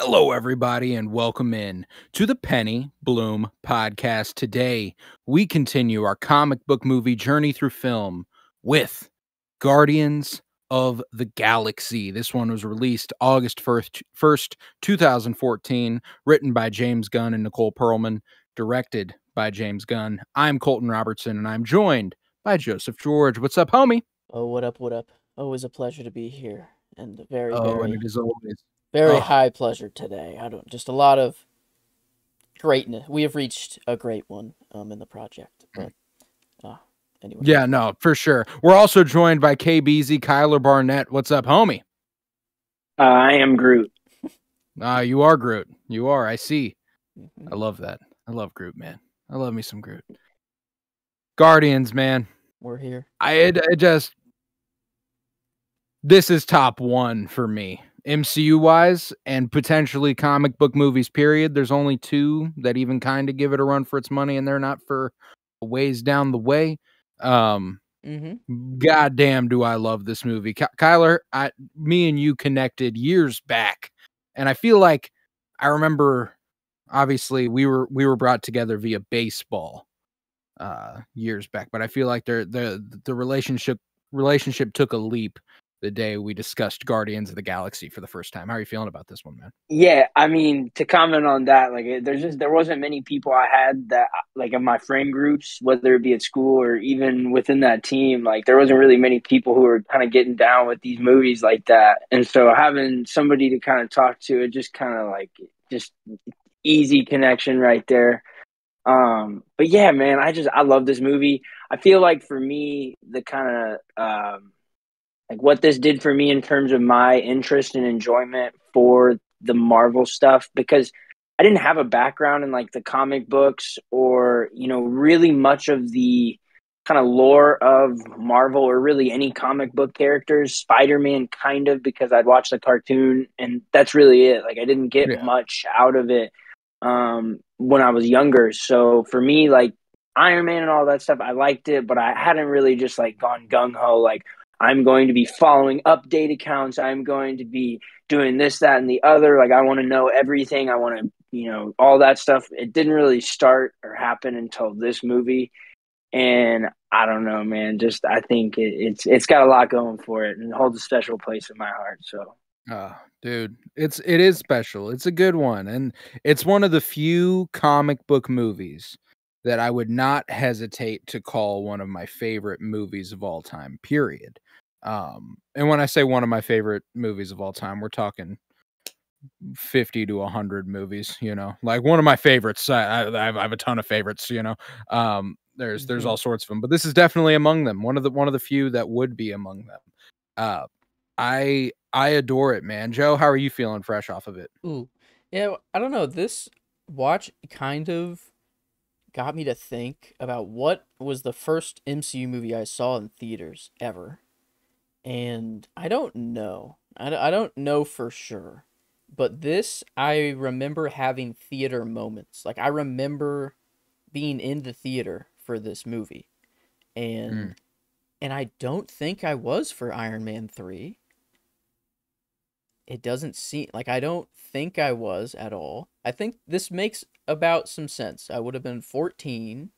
Hello, everybody, and welcome in to the Penny Bloom podcast. Today, we continue our comic book movie journey through film with Guardians of the Galaxy. This one was released August 1st, 2014, written by James Gunn and Nicole Perlman, directed by James Gunn. I'm Colton Robertson, and I'm joined by Joseph George. What's up, homie? Oh, what up, what up? Always a pleasure to be here, and And very it is always... high pleasure today. Just a lot of greatness. We have reached a great one in the project, but anyway. Yeah, no, for sure. We're also joined by KBZ, Kyler Barnett. What's up, homie? I am Groot. You are Groot. You are. I see. Mm-hmm. I love that. I love Groot, man. I love me some Groot. Guardians, man. We're here. This is top one for me. MCU wise and potentially comic book movies, period. There's only two that even kind of give it a run for its money, and they're not for a ways down the way. Goddamn, do I love this movie. Kyler, me and you connected years back, and I feel like I remember, obviously, we were brought together via baseball years back, but I feel like the relationship took a leap the day we discussed Guardians of the Galaxy for the first time. How are you feeling about this one, man? Yeah, I mean, to comment on that, like, there wasn't many people I had that, like, in my friend groups, whether it be at school or even within that team, like, there wasn't really many people who were kind of getting down with these movies like that. And so having somebody to kind of talk to, it just kind of like, just easy connection right there. But yeah, man, I love this movie. I feel like for me, the kind of, like what this did for me in terms of my interest and enjoyment for the Marvel stuff, because I didn't have a background in like the comic books or, really much of the kind of lore of Marvel or really any comic book characters. Spider-Man kind of, because I'd watched the cartoon and that's really it. Like I didn't get much out of it when I was younger. So for me, like Iron Man and all that stuff, I liked it, but I hadn't really just like gone gung-ho like, I'm going to be following update accounts. I'm going to be doing this, that, and the other. Like, I want to know everything. I want to, all that stuff. It didn't really start or happen until this movie. And I don't know, man. Just, I think it's got a lot going for it and holds a special place in my heart. So. Dude, it is special. It's a good one. And it's one of the few comic book movies that I would not hesitate to call one of my favorite movies of all time, period. And when I say one of my favorite movies of all time, we're talking 50 to 100 movies, like one of my favorites. I have a ton of favorites, there's all sorts of them, but this is definitely among them. One of the few that would be among them. I adore it, man. Joe, how are you feeling fresh off of it? Ooh, yeah, I don't know. This watch kind of got me to think about what was the first MCU movie I saw in theaters ever. And I don't know. I don't know for sure. But this, I remember having theater moments. Like, I remember being in the theater for this movie. And I don't think I was for Iron Man 3. It doesn't seem... Like, I don't think I was at all. I think this makes about some sense. I would have been 14.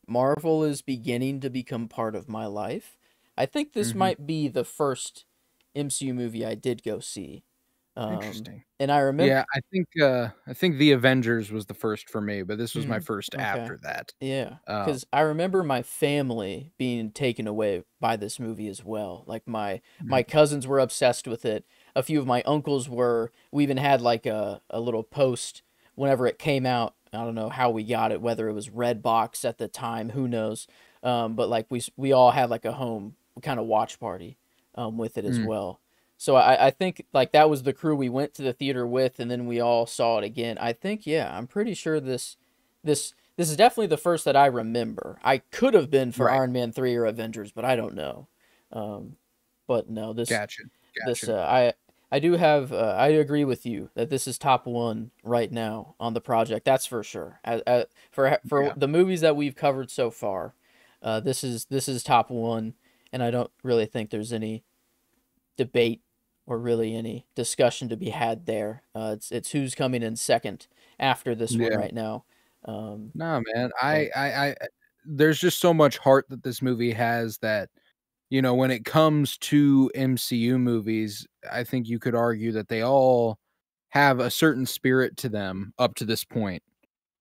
Marvel is beginning to become part of my life. I think this might be the first MCU movie I did go see. Interesting. And I remember... Yeah, I think The Avengers was the first for me, but this was my first after that. Yeah, because I remember my family being taken away by this movie as well. Like, my cousins were obsessed with it. A few of my uncles were. We even had, like, a little post whenever it came out. I don't know how we got it, whether it was Redbox at the time, who knows. But, like, we all had, like, a home kind of watch party with it as well. So I think like that was the crew we went to the theater with, and then we all saw it again. I think, yeah, I'm pretty sure this is definitely the first that I remember. I could have been for Iron Man 3 or Avengers, but I don't know. But no, this I do have I agree with you that this is top one right now on the project. That's for sure. For the movies that we've covered so far, this is top one. And I don't really think there's any debate really any discussion to be had there. It's who's coming in second after this one Yeah. right now. No, man. But There's just so much heart that this movie has that, you know, when it comes to MCU movies, I think you could argue that they all have a certain spirit to them up to this point.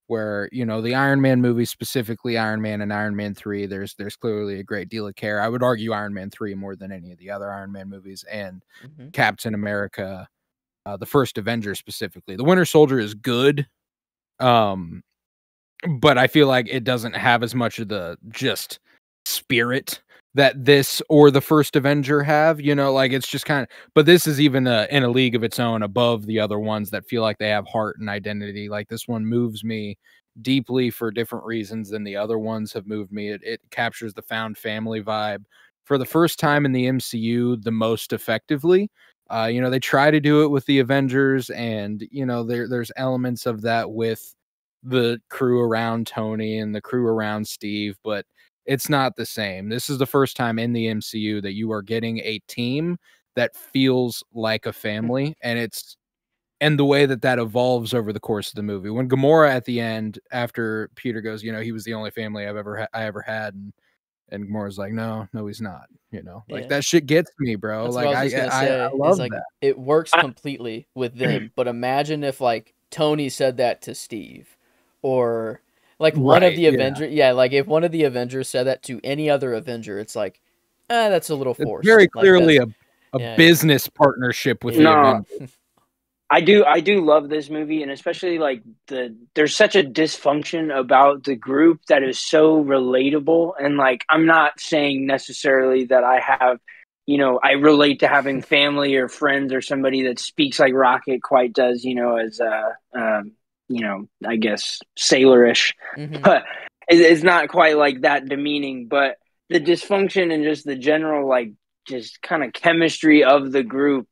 Where, you know, the Iron Man movies, specifically Iron Man and Iron Man 3, there's clearly a great deal of care. I would argue Iron Man 3 more than any of the other Iron Man movies, and mhm. Captain America, the first Avenger specifically. The Winter Soldier is good, um, but I feel like it doesn't have as much of the just spirit that this or the first Avenger have, you know, like it's just kind of, but this is even in a league of its own above the other ones that feel like they have heart and identity. Like this one moves me deeply for different reasons than the other ones have moved me. It captures the found family vibe for the first time in the MCU the most effectively. You know, they try to do it with the Avengers, and you know, there's elements of that with the crew around Tony and the crew around Steve, but it's not the same. This is the first time in the MCU that you are getting a team that feels like a family, and the way that that evolves over the course of the movie. When Gamora at the end, after Peter goes, you know, he was the only family I ever had, and Gamora's like, no, he's not. You know, like Yeah. that shit gets me, bro. That's what Like I was just gonna I say. Is love like that. it works I, completely with them, but imagine if like Tony said that to Steve, or like one of Right? the Yeah. Avengers. Yeah, like if one of the Avengers said that to any other Avenger, it's like, that's a little It's forced. very Like clearly that's a yeah, business partnership with the yeah, no, Avengers. I do love this movie, and especially like there's such a dysfunction about the group that is so relatable. And like, I'm not saying necessarily that I have, I relate to having family or friends or somebody that speaks like Rocket quite does, as I guess sailorish, hmm but it's not quite like that demeaning. But the dysfunction and just the general like just kind of chemistry of the group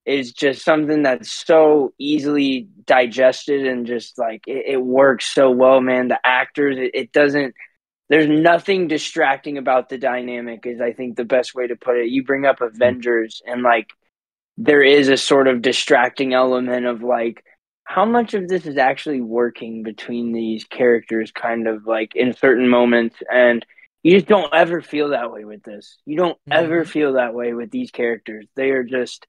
is just something that's so easily digested, and just like it works so well, man. The actors, it doesn't, there's nothing distracting about the dynamic, is I think the best way to put it. You bring up Avengers, and like there is a sort of distracting element of like how much of this is actually working between these characters, kind of like in certain moments. And you just don't ever feel that way with this. You don't ever hmm feel that way with these characters. They are just,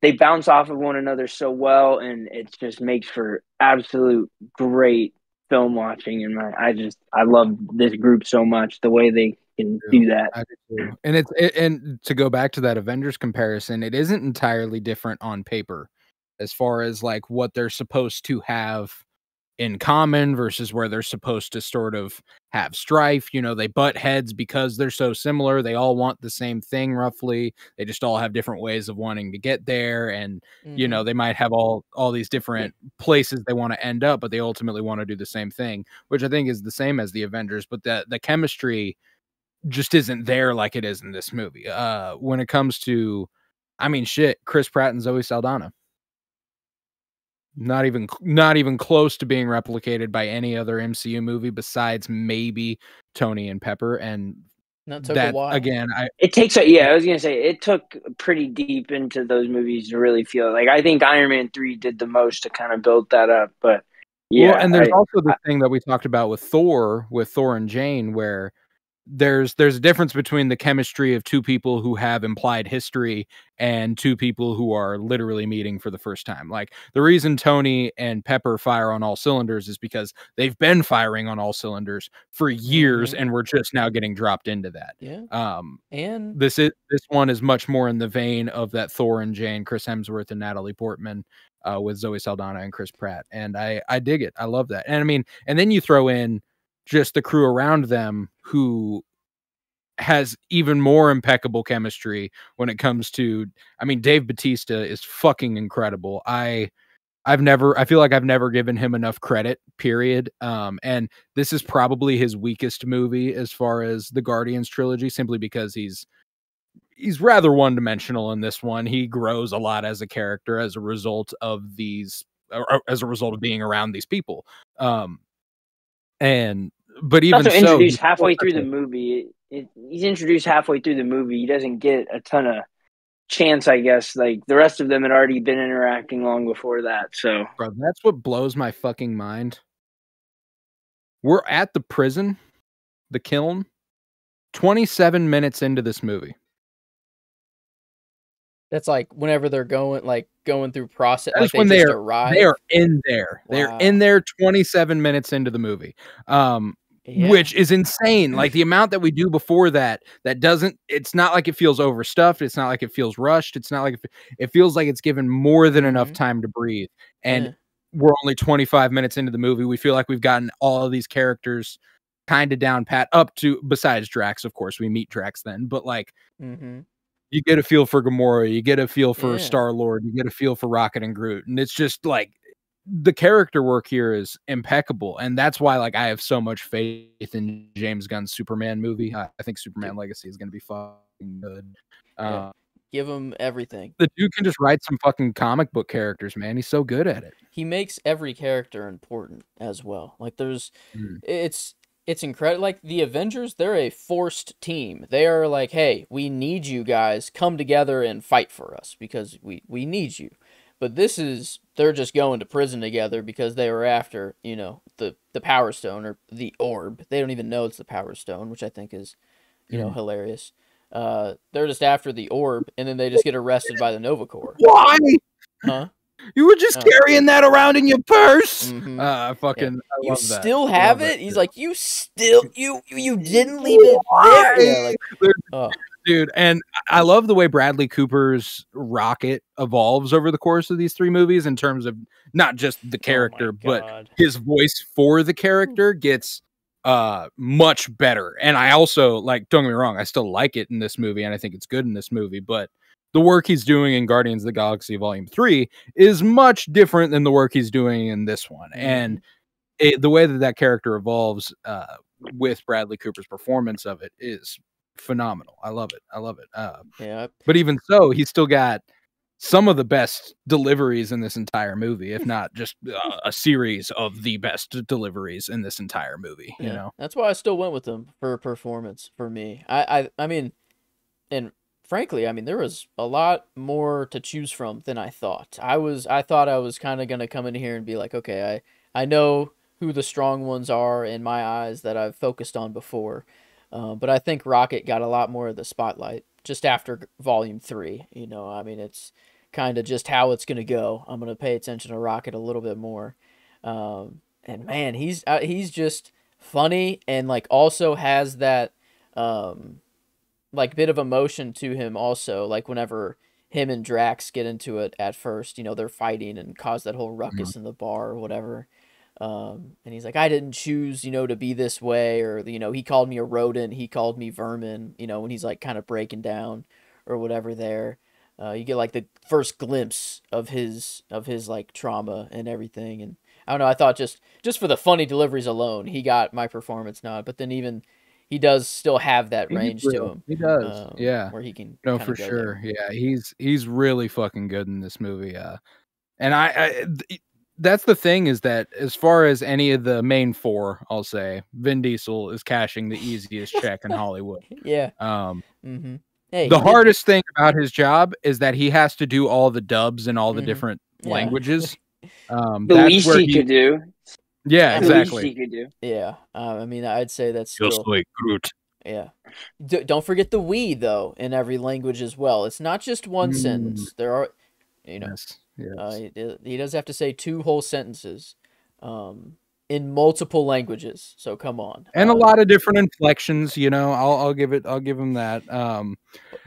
they bounce off of one another so well, and it just makes for absolute great film watching. And I love this group so much, the way they can Too. do that. I do too. And and to go back to that Avengers comparison, it isn't entirely different on paper as far as like what they're supposed to have in common versus where they're supposed to sort of have strife. You know, they butt heads because they're so similar. They all want the same thing roughly. They just all have different ways of wanting to get there. And, you hmm know, they might have all these different places they want to end up, but they ultimately want to do the same thing, which I think is the same as the Avengers. But the chemistry just isn't there like it is in this movie. When it comes to, I mean, shit, Chris Pratt and Zoe Saldana, not even close to being replicated by any other MCU movie besides maybe Tony and Pepper. And That took a that while. again, It takes a, yeah, I was gonna say it took pretty deep into those movies to really feel it. Like I think Iron Man 3 did the most to kind of build that up. But well, yeah, and there's also the thing that we talked about with Thor and Jane, where there's a difference between the chemistry of two people who have implied history and two people who are literally meeting for the first time. Like the reason Tony and Pepper fire on all cylinders is because they've been firing on all cylinders for years, hmm and we're just now getting dropped into that. Yeah, Um, and this one is much more in the vein of that Thor and Jane, Chris Hemsworth and Natalie Portman, with Zoe Saldana and Chris Pratt, and I dig it. I love that. And I mean, and then you throw in just the crew around them who has even more impeccable chemistry when it comes to, I mean, Dave Bautista is fucking incredible. I feel like I've never given him enough credit, period. And this is probably his weakest movie as far as the Guardians trilogy, simply because he's rather one-dimensional in this one. He grows a lot as a character as a result of these, or as a result of being around these people. Um, and but even also so, he's introduced still halfway through such the a movie. He's introduced halfway through the movie. He doesn't get a ton of chance, I guess. Like the rest of them had already been interacting long before that. So, bro, that's what blows my fucking mind. We're at the prison, the kiln, 27 minutes into this movie. That's like whenever they're going through process, That like is when they they just are arrive. in there. They're in Wow. there 27 minutes into the movie. Yeah. Which is insane. Like the amount that we do before that doesn't, it's not like it feels overstuffed. It's not like it feels rushed. It's not like it feels like it's given more than enough time to breathe. And Yeah. we're only 25 minutes into the movie. We feel like we've gotten all of these characters kind of down pat, up to, besides Drax, of course. We meet Drax then, but like, you get a feel for Gamora, you get a feel for Star-Lord, you get a feel for Rocket and Groot. And it's just like, the character work here is impeccable, and that's why like I have so much faith in James Gunn's Superman movie. I think Superman Legacy is going to be fucking good. Give him everything. The dude can just write some fucking comic book characters, man. He's so good at it. He makes every character important as well. Like there's, it's incredible. Like the Avengers, they're a forced team. They are like, hey, we need you guys, come together and fight for us because we need you. But this is, they're just going to prison together because they were after, you know, the Power Stone or the Orb. They don't even know it's the Power Stone, which I think is, you know, hilarious. They're just after the Orb, and then they just get arrested by the Nova Corps. Why? Huh? You were just carrying that around in your purse. I love you that. still have it? He's like, you still, you didn't leave it there. Yeah, like, dude, and I love the way Bradley Cooper's Rocket evolves over the course of these three movies in terms of not just the character, but his voice for the character gets much better. And I also, like, don't get me wrong, I still like it in this movie, and I think it's good in this movie, but the work he's doing in Guardians of the Galaxy Volume 3 is much different than the work he's doing in this one. And the way that character evolves with Bradley Cooper's performance of it is phenomenal. I love it. But even so, he's still got some of the best deliveries in this entire movie, if not just a series of the best deliveries in this entire movie. You know, that's why I still went with him for performance for me. I mean, and frankly, I mean, there was a lot more to choose from than I thought. I thought I was kind of gonna come in here and be like, okay, I know who the strong ones are in my eyes that I've focused on before. But I think Rocket got a lot more of the spotlight just after Volume 3. You know, I mean, it's kind of just how it's going to go. I'm going to pay attention to Rocket a little bit more. And man, he's just funny and like also has that like bit of emotion to him also. Like whenever him and Drax get into it at first, you know, they're fighting and cause that whole ruckus in the bar or whatever. And he's like, I didn't choose, you know, to be this way, or, you know, he called me a rodent, he called me vermin, you know, when he's like kind of breaking down or whatever there. You get like the first glimpse of his like trauma and everything. And I don't know, I thought just for the funny deliveries alone, he got my performance nod, but then even he does still have that range to him. He does. Where he can. No, for sure. There. Yeah. He's really fucking good in this movie. And I that's the thing, is that as far as any of the main four, I'll say Vin Diesel is cashing the easiest check in Hollywood. Yeah. Hey, the hardest thing about his job is that he has to do all the dubs in all the different languages. The least he could do. Yeah, exactly. The least he could do. Yeah. I mean, I'd say that's just still, like Groot. Yeah. Don't forget the we though in every language as well. It's not just one sentence. There are, you know. Yes. He does have to say 2 whole sentences in multiple languages. So come on. And a lot of different inflections, you know. I'll give him that.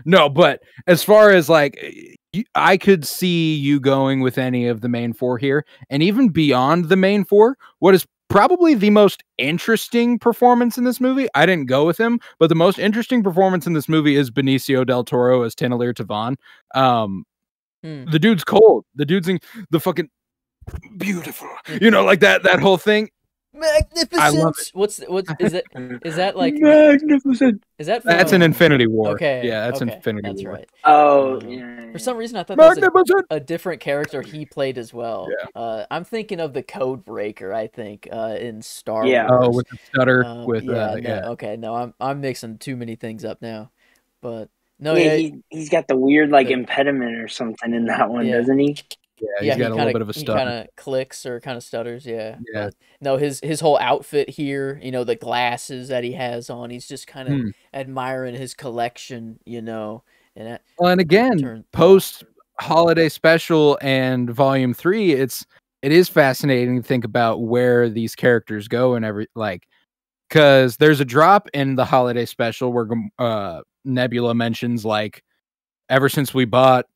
No, but as far as like, I could see you going with any of the main four here, and even beyond the main four, what is probably the most interesting performance in this movie. I didn't go with him, but the most interesting performance in this movie is Benicio del Toro as Tenolir Tavon. The dude's cold. The dude's the fucking beautiful. You know, like that whole thing. Magnificent. I love it. What is it? Is that like magnificent? Is that? That's an Infinity War. Okay. Yeah, that's Infinity War. War. Right. Oh, yeah. For some reason, I thought that was a different character he played as well. Yeah. I'm thinking of the Code Breaker. I think in Star Wars. Oh, with the stutter. Okay, no, I'm mixing too many things up now, but. No, Yeah, yeah, he's got the weird like the impediment or something in that one, yeah. doesn't he? Yeah, Yeah, he's got a little bit of a he stutter. kind of clicks or kind of stutters, yeah. Yeah. But no, his whole outfit here, the glasses that he has on, he's just kind of admiring his collection, and that Well, and again, post holiday special and volume 3, it is fascinating to think about where these characters go and because there's a drop in the holiday special where Nebula mentions like, ever since we bought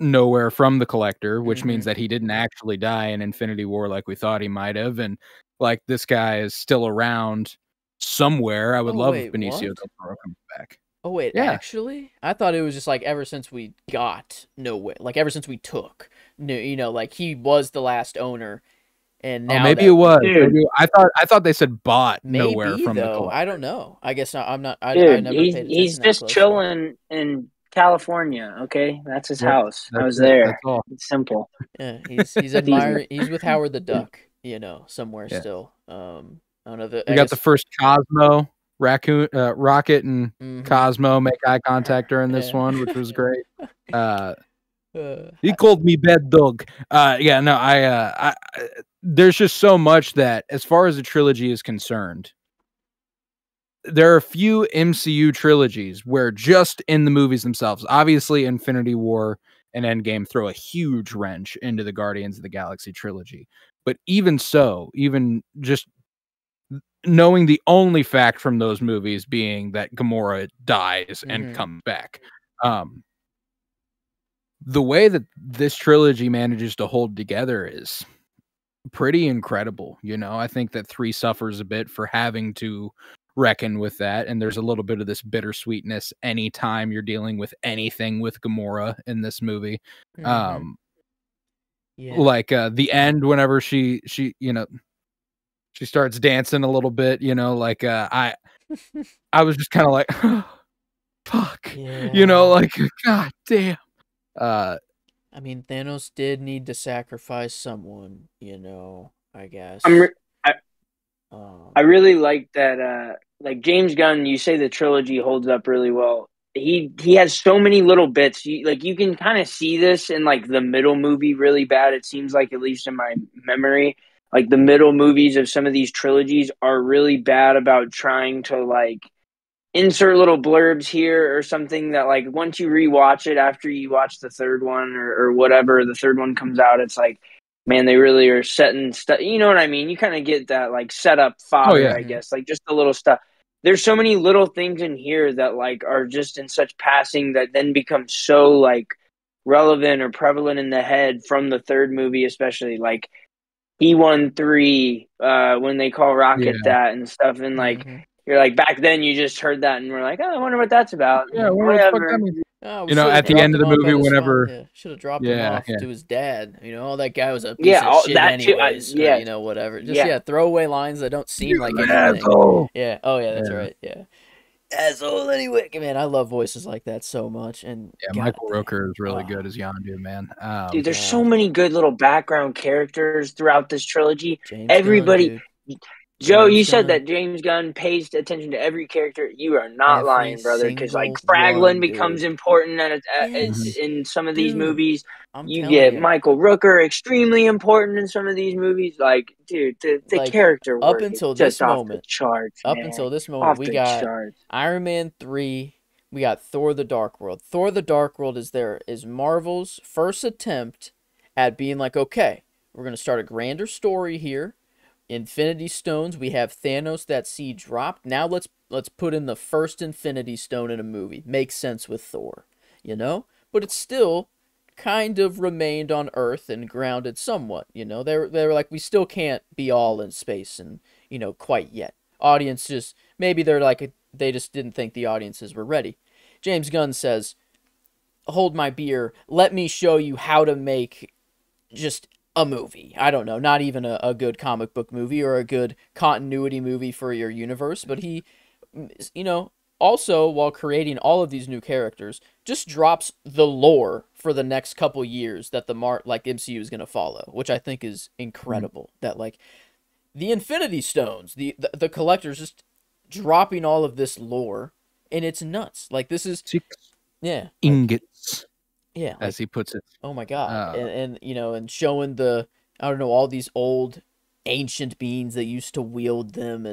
Nowhere from the Collector, which means that he didn't actually die in Infinity War like we thought he might have, and like this guy is still around somewhere. I would love if Benicio del Toro comes back. Oh wait, Yeah. actually, I thought it was just like ever since we got Nowhere, like ever since we took, like he was the last owner, and now maybe it was. Maybe, I thought they said bought Nowhere from the Collector. I don't know. I guess I'm not. I never paid attention. He's just chilling in California. Okay, that's his house. I was there. That's all. It's simple. Yeah, he's admiring. He's with Howard the Duck. Somewhere still. I don't know. We got the first Cosmo. Rocket and Cosmo make eye contact during this one, which was great. He called me bad dog. There's just so much that, as far as the trilogy is concerned, there are a few MCU trilogies where just in the movies themselves, obviously Infinity War and Endgame throw a huge wrench into the Guardians of the Galaxy trilogy. But even so, even just knowing the only fact from those movies being that Gamora dies and comes back. The way that this trilogy manages to hold together is pretty incredible. I think that 3 suffers a bit for having to reckon with that. And there's a little bit of this bittersweetness anytime you're dealing with anything with Gamora in this movie. Like the end, whenever she starts dancing a little bit, I was just kind of like, oh, fuck, God damn. I mean, Thanos did need to sacrifice someone, I guess. I really like that. Like James Gunn, you say the trilogy holds up really well. He has so many little bits. You can kind of see this in like the middle movie really bad. It seems like, at least in my memory, like the middle movies of some of these trilogies are really bad about trying to like insert little blurbs here or something that like once you rewatch it after you watch the third one or whatever, the third one comes out, it's like, man, they really are setting stuff. You know what I mean? You kind of get that like setup fodder, I guess, like just the little stuff. There's so many little things in here that like are just in such passing that then become so like relevant or prevalent in the head from the third movie, especially like E13 when they call Rocket that and stuff, and like you're like, back then you just heard that and we're like, oh, I wonder what that's about. Yeah, whatever. Oh, at the end of the movie, whenever should have dropped him off to his dad. That guy was a piece of shit anyways. Or, whatever. Just throwaway lines that don't seem like anything. Asshole. Yeah. Oh yeah, that's right. Yeah. Asshole anyway. Man, I love voices like that so much. And Michael Rooker is really good as Yondu, man. Dude, there's so many good little background characters throughout this trilogy. James Everybody. Gunn, Joe, you said that James Gunn pays attention to every character. You are not lying, brother, because like Fraglin becomes important in some of these movies. You get Michael Rooker extremely important in some of these movies. Like, dude, the character work up until is this just off moment, the charts. Up man. until this moment, we got Iron Man 3. We got Thor: The Dark World. Thor: The Dark World is Marvel's first attempt at being like, okay, we're gonna start a grander story here. Infinity Stones, we have Thanos that see dropped. Now let's put in the first Infinity Stone in a movie. Makes sense with Thor, But it's still kind of remained on Earth and grounded somewhat, They were like, we still can't be all in space and, quite yet. Audience just, maybe they're like, they just didn't think the audiences were ready. James Gunn says, hold my beer, let me show you how to make just a movie. I don't know, not even a good comic book movie or a good continuity movie for your universe, but he, also while creating all of these new characters, just drops the lore for the next couple years that the MCU is going to follow, which I think is incredible. That like the Infinity Stones, the collectors just dropping all of this lore, and it's nuts. Like this is Yeah, ingots, yeah, as he puts it. oh my god, Uh, and and showing the, I don't know, all these old ancient beings that used to wield them,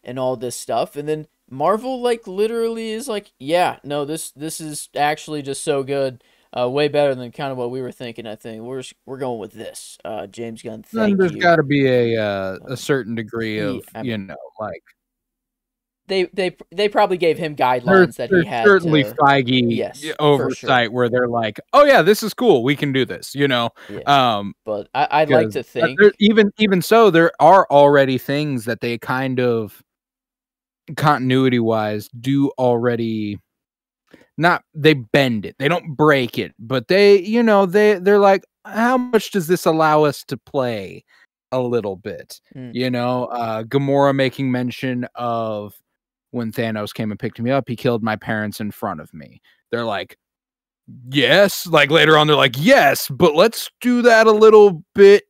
and all this stuff, and then Marvel like literally is like, yeah, no, this is actually just so good, way better than kind of what we were thinking. I think we're going with this. James Gunn, then thank there's you. got to be a Um, certain degree of, I mean, like they probably gave him there's guidelines that he there's had certainly to. Feige Yes, for sure. oversight where they're like, oh yeah, this is cool, we can do this, Yeah, um, but I'd like because to there, think. even so, there are already things that they kind of continuity wise do already not they bend it. They don't break it, but they're like, how much does this allow us to play a little bit? Mm, Gamora making mention of when Thanos came and picked me up, he killed my parents in front of me. They're like, yes, like later on they're like, yes, but let's do that a little bit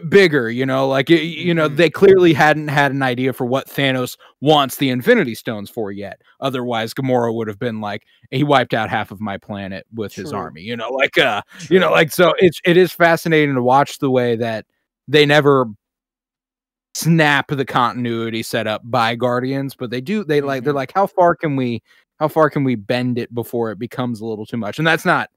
bigger, like mm-hmm. they clearly hadn't had an idea for what Thanos wants the Infinity Stones for yet. Otherwise, Gamora would have been like, he wiped out half of my planet with his True. army, True. so it is fascinating to watch the way that they never snap the continuity set up by Guardians, but they're Mm-hmm. like, how far can we bend it before it becomes a little too much? And that's not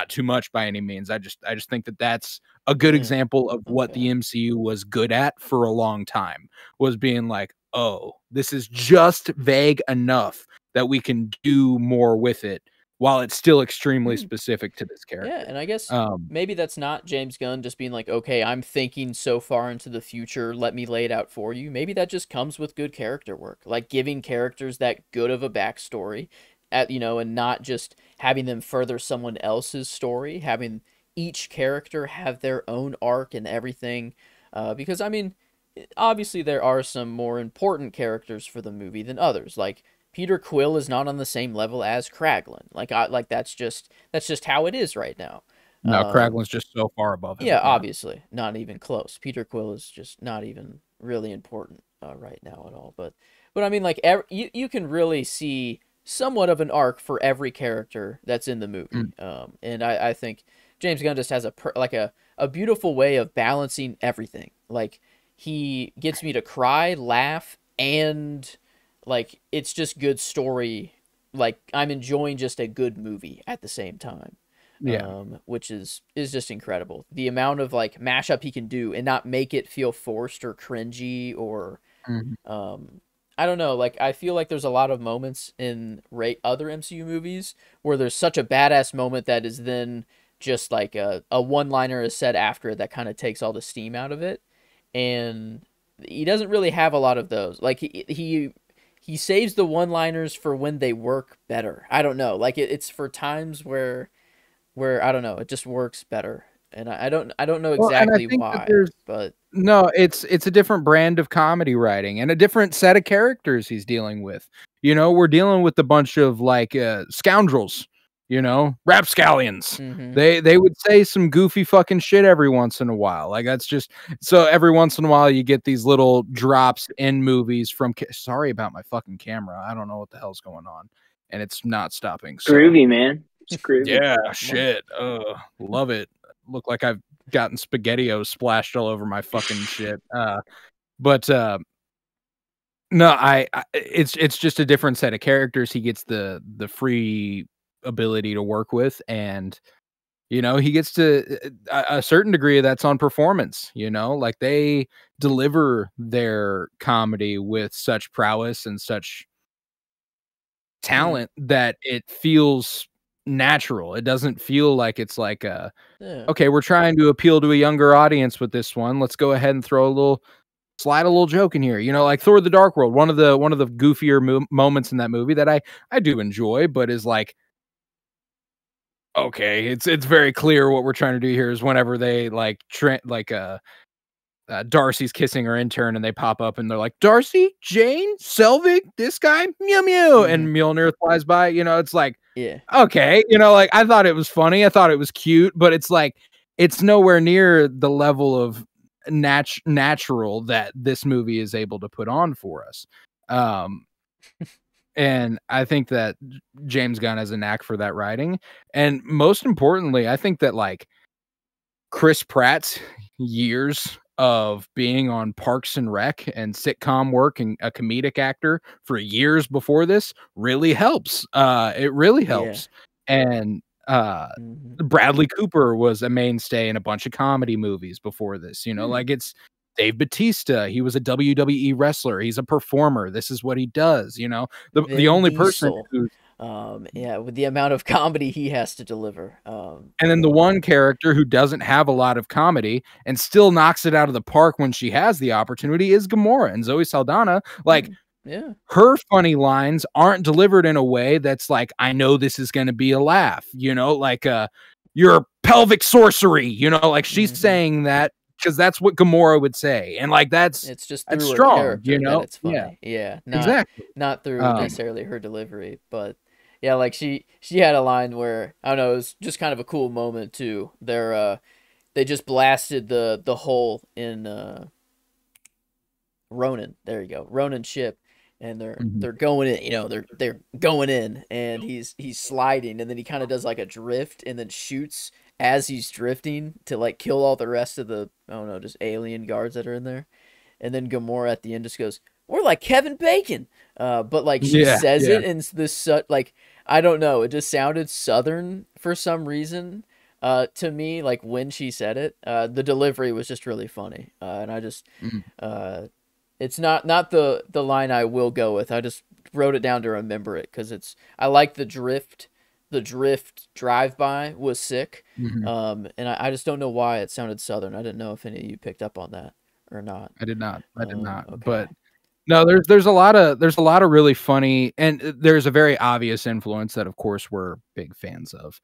too much by any means. I just think that that's a good Yeah. example of what the Okay. MCU was good at for a long time, was being like, oh, this is just vague enough that we can do more with it while it's still extremely Hmm. specific to this Yeah, character. and I guess Um, maybe that's not James Gunn just being like, okay, I'm thinking so far into the future, let me lay it out for you. Maybe that just comes with good character work, like giving characters that good of a backstory, and not just having them further someone else's story, having each character have their own arc and everything. Because I mean, obviously there are some more important characters for the movie than others. Like Peter Quill is not on the same level as Kraglin. Like that's just how it is right now. no, Um, Kraglin's just so far above him. yeah, Yeah. obviously not even close. Peter Quill is just not even really important right now at all. But I mean, like you can really see somewhat of an arc for every character that's in the movie. Mm. And I think James Gunn just has a beautiful way of balancing everything. Like he gets me to cry, laugh, and like it's just good story. Like I'm enjoying just a good movie at the same time, Yeah. which is just incredible. The amount of like mashup he can do and not make it feel forced or cringy or Mhm. I don't know. Like I feel like there's a lot of moments in other MCU movies where there's such a badass moment that is then just like a one liner is said after it that kind of takes all the steam out of it, and he doesn't really have a lot of those. Like he saves the one liners for when they work better. I don't know. Like it's for times where I don't know, it just works better. And I don't know Well, and I exactly think that why, there's but no, it's a different brand of comedy writing and a different set of characters he's dealing with. We're dealing with a bunch of like scoundrels, rapscallions. mm-hmm. They would say some goofy fucking shit every once in a while. Like that's just so every once in a while you get these little drops in movies from sorry about my fucking camera. I don't know what the hell's going on and it's not stopping. So Groovy, man. It's groovy. yeah, Well, shit. Love it. Look like I've gotten SpaghettiOs splashed all over my fucking shit. But no, it's just a different set of characters. He gets the free ability to work with, and he gets to a certain degree of that's on performance. Like they deliver their comedy with such prowess and such mm, talent that it feels natural. It doesn't feel like it's like yeah. okay, we're trying to appeal to a younger audience with this one. Let's go ahead and slide a little joke in here. Like Thor: The Dark World, one of the goofier moments in that movie that I do enjoy, but is like, okay, it's very clear what we're trying to do here is whenever they like Darcy's kissing her intern and they pop up and they're like, Darcy, Jane, Selvig, this guy, mew mew, Mm-hmm. and Mjolnir flies by. It's like, Yeah. okay, like I thought it was funny, I thought it was cute, but it's like it's nowhere near the level of natural that this movie is able to put on for us. Um, And I think that James Gunn has a knack for that writing. And most importantly, I think that like Chris Pratt's years of being on Parks and Rec and sitcom work and a comedic actor for years before this really helps. It really Yeah. helps. And Mhm. Bradley Cooper was a mainstay in a bunch of comedy movies before this. You know, like it's Dave Bautista. He was a WWE wrestler. He's a performer. This is what he does. You know, the Vin only person Diesel. who's Yeah, with the amount of comedy he has to deliver. and then the one character who doesn't have a lot of comedy and still knocks it out of the park when she has the opportunity is Gamora. And Zoe Saldana, like yeah. her funny lines aren't delivered in a way that's like, I know this is going to be a laugh, you know, like your pelvic sorcery, you know, like she's saying that because that's what Gamora would say. And like It's just through her strong, character you know? that it's funny. Yeah, Exactly. not through necessarily her delivery, but yeah, like she had a line where I don't know, it was just kind of a cool moment too. They just blasted the hole in Ronan. There you go, Ronan ship, and they're going in. You know, they're going in, and he's sliding, and then he kind of does like a drift, and then shoots as he's drifting to like kill all the rest of the I don't know, just alien guards that are in there. And then Gamora at the end just goes, "We're like Kevin Bacon," but like she says it in this like I don't know, it just sounded Southern for some reason. To me, like when she said it, the delivery was just really funny, and I just, it's not the line I will go with. I just wrote it down to remember it because I like the drift. The drift drive by was sick, and I just don't know why it sounded Southern. I didn't know if any of you picked up on that or not. I did not. Okay. But no, there's a lot of really funny, and there's a very obvious influence that, of course, we're big fans of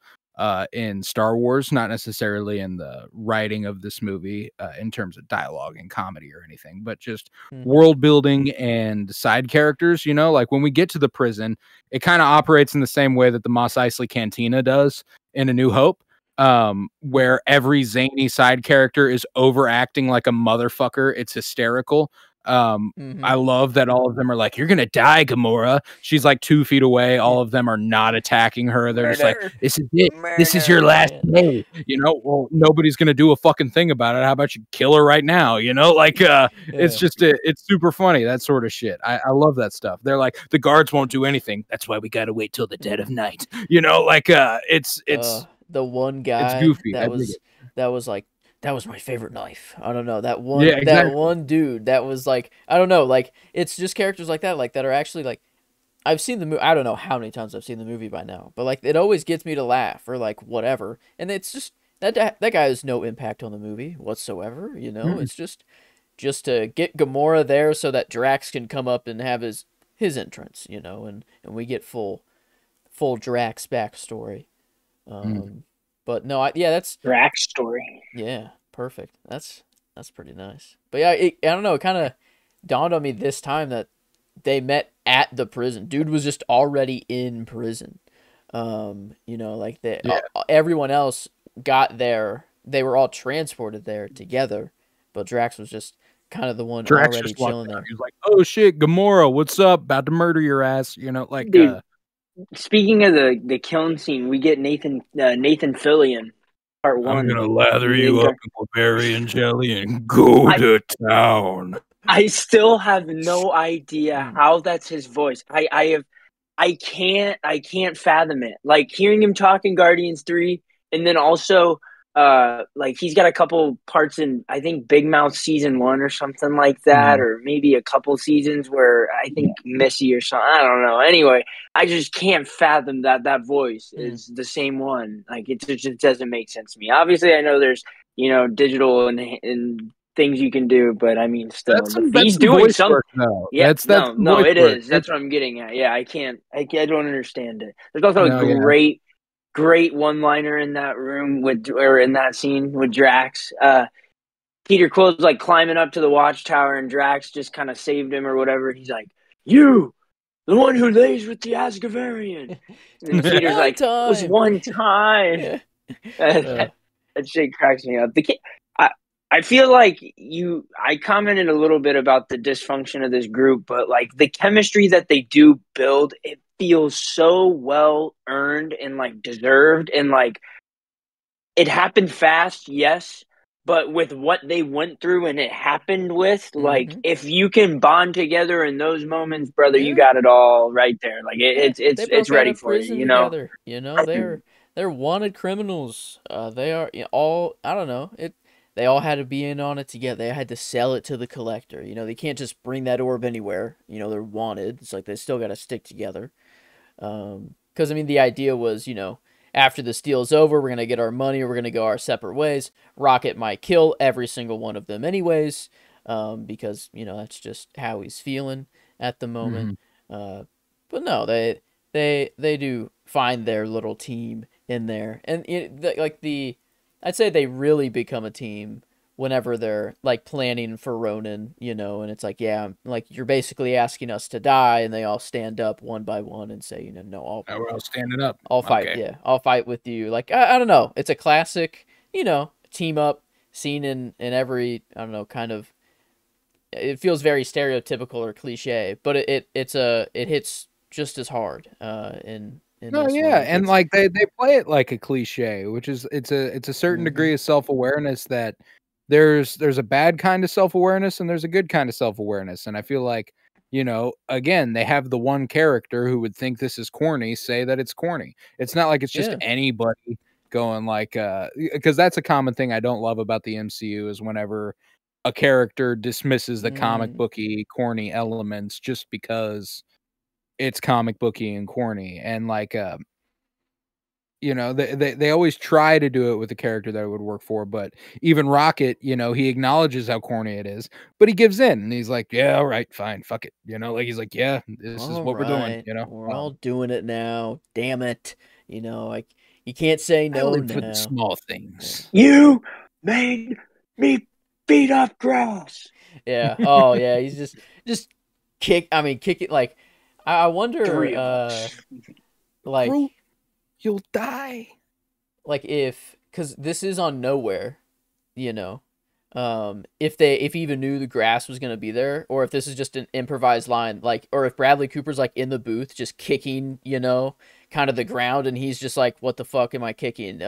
in Star Wars, not necessarily in the writing of this movie in terms of dialogue and comedy or anything, but just world building and side characters. You know, like when we get to the prison, it kind of operates in the same way that the Mos Eisley Cantina does in A New Hope. Where every zany side character is overacting like a motherfucker. It's hysterical. I love that all of them are like, "You're gonna die, Gamora." She's like 2 feet away. All of them are not attacking her. They're just like, "This is it. This is your last day." You know, well, nobody's gonna do a fucking thing about it. How about you kill her right now? You know, like it's just it's super funny, that sort of shit. I love that stuff. They're like, the guards won't do anything. That's why we gotta wait till the dead of night. You know, like it's the one guy it's goofy. that was like, that was my favorite knife. I don't know, that one that one dude that was like, I don't know, like it's just characters like that are actually like, I've seen the movie. I don't know how many times I've seen the movie by now, but like it always gets me to laugh or like whatever. And it's just that guy has no impact on the movie whatsoever. You know, it's just to get Gamora there so that Drax can come up and have his entrance. You know, and we get full Drax backstory. But no, that's Drax story. Yeah, perfect. That's pretty nice. But yeah, I don't know. It kind of dawned on me this time that they met at the prison. Dude was just already in prison. You know, like everyone else got there. They were all transported there together, but Drax was just kind of the one already chilling there. He's like, "Oh shit, Gamora, what's up? About to murder your ass." You know, like. Dude, speaking of the killing scene, we get Nathan Fillion, part 1. I'm gonna lather you up in Bavarian jelly and go to town. I still have no idea how that's his voice. I can't fathom it. Like hearing him talk in Guardians 3, and then also like he's got a couple parts in, I think, Big Mouth season 1 or something like that, or maybe a couple seasons where I think Missy or something. I don't know. Anyway, I just can't fathom that voice is the same one. Like it just doesn't make sense to me. Obviously, I know there's digital and things you can do, but I mean, still, he's doing something. Yeah, it is. That's what I'm getting at. Yeah, I don't understand it. There's also a great one-liner in that room in that scene with Drax. Peter Quill's like climbing up to the watchtower, and Drax just kind of saved him or whatever. He's like, "You, the one who lays with the Asgavarian." And Peter's like, "It was one time." That shit cracks me up. I feel like I commented a little bit about the dysfunction of this group, but like the chemistry that they do build, it feels so well earned and like deserved. And like it happened fast, yes, but with what they went through and it happened with, like if you can bond together in those moments, brother, you got it all right there. Like they it's broke out ready of for you, prison you know? together. They're wanted criminals. They are all, I don't know. They all had to be in on it together. They had to sell it to the collector. They can't just bring that orb anywhere. They're wanted. It's like they still got to stick together. Because I mean, the idea was, after this deal's over, we're gonna get our money, or we're gonna go our separate ways. Rocket might kill every single one of them, anyways, because that's just how he's feeling at the moment. But no, they do find their little team in there, and I'd say they really become a team whenever they're like planning for Ronan, and it's like, yeah, like you're basically asking us to die, and they all stand up one by one and say, no, we're all standing up. I'll fight, okay. Yeah, I'll fight with you. Like I don't know, it's a classic, team up scene in every, I don't know, kind of. It feels very stereotypical or cliche, but it hits just as hard in no, yeah, and like they play it like a cliche, which is it's a certain degree of self-awareness that there's a bad kind of self-awareness and there's a good kind of self-awareness, and I feel like again, they have the one character who would think this is corny say that it's corny. It's not like it's just anybody going like because that's a common thing I don't love about the MCU is whenever a character dismisses the comic booky corny elements just because it's comic booky and corny, and like they always try to do it with a character that it would work for, but even Rocket, he acknowledges how corny it is, but he gives in and he's like, yeah, all right, fine, fuck it, like he's like, yeah, this is what we're doing, we're all doing it now, damn it, like you can't say no now. For the small things. You made me beat up grass. Yeah. Oh yeah, he's just kick it like I wonder like Groot, you'll die. Like because this is on Nowhere, if he even knew the grass was gonna be there, or if this is just an improvised line, like, or if Bradley Cooper's like in the booth just kicking, kind of the ground, and he's just like, what the fuck am I kicking?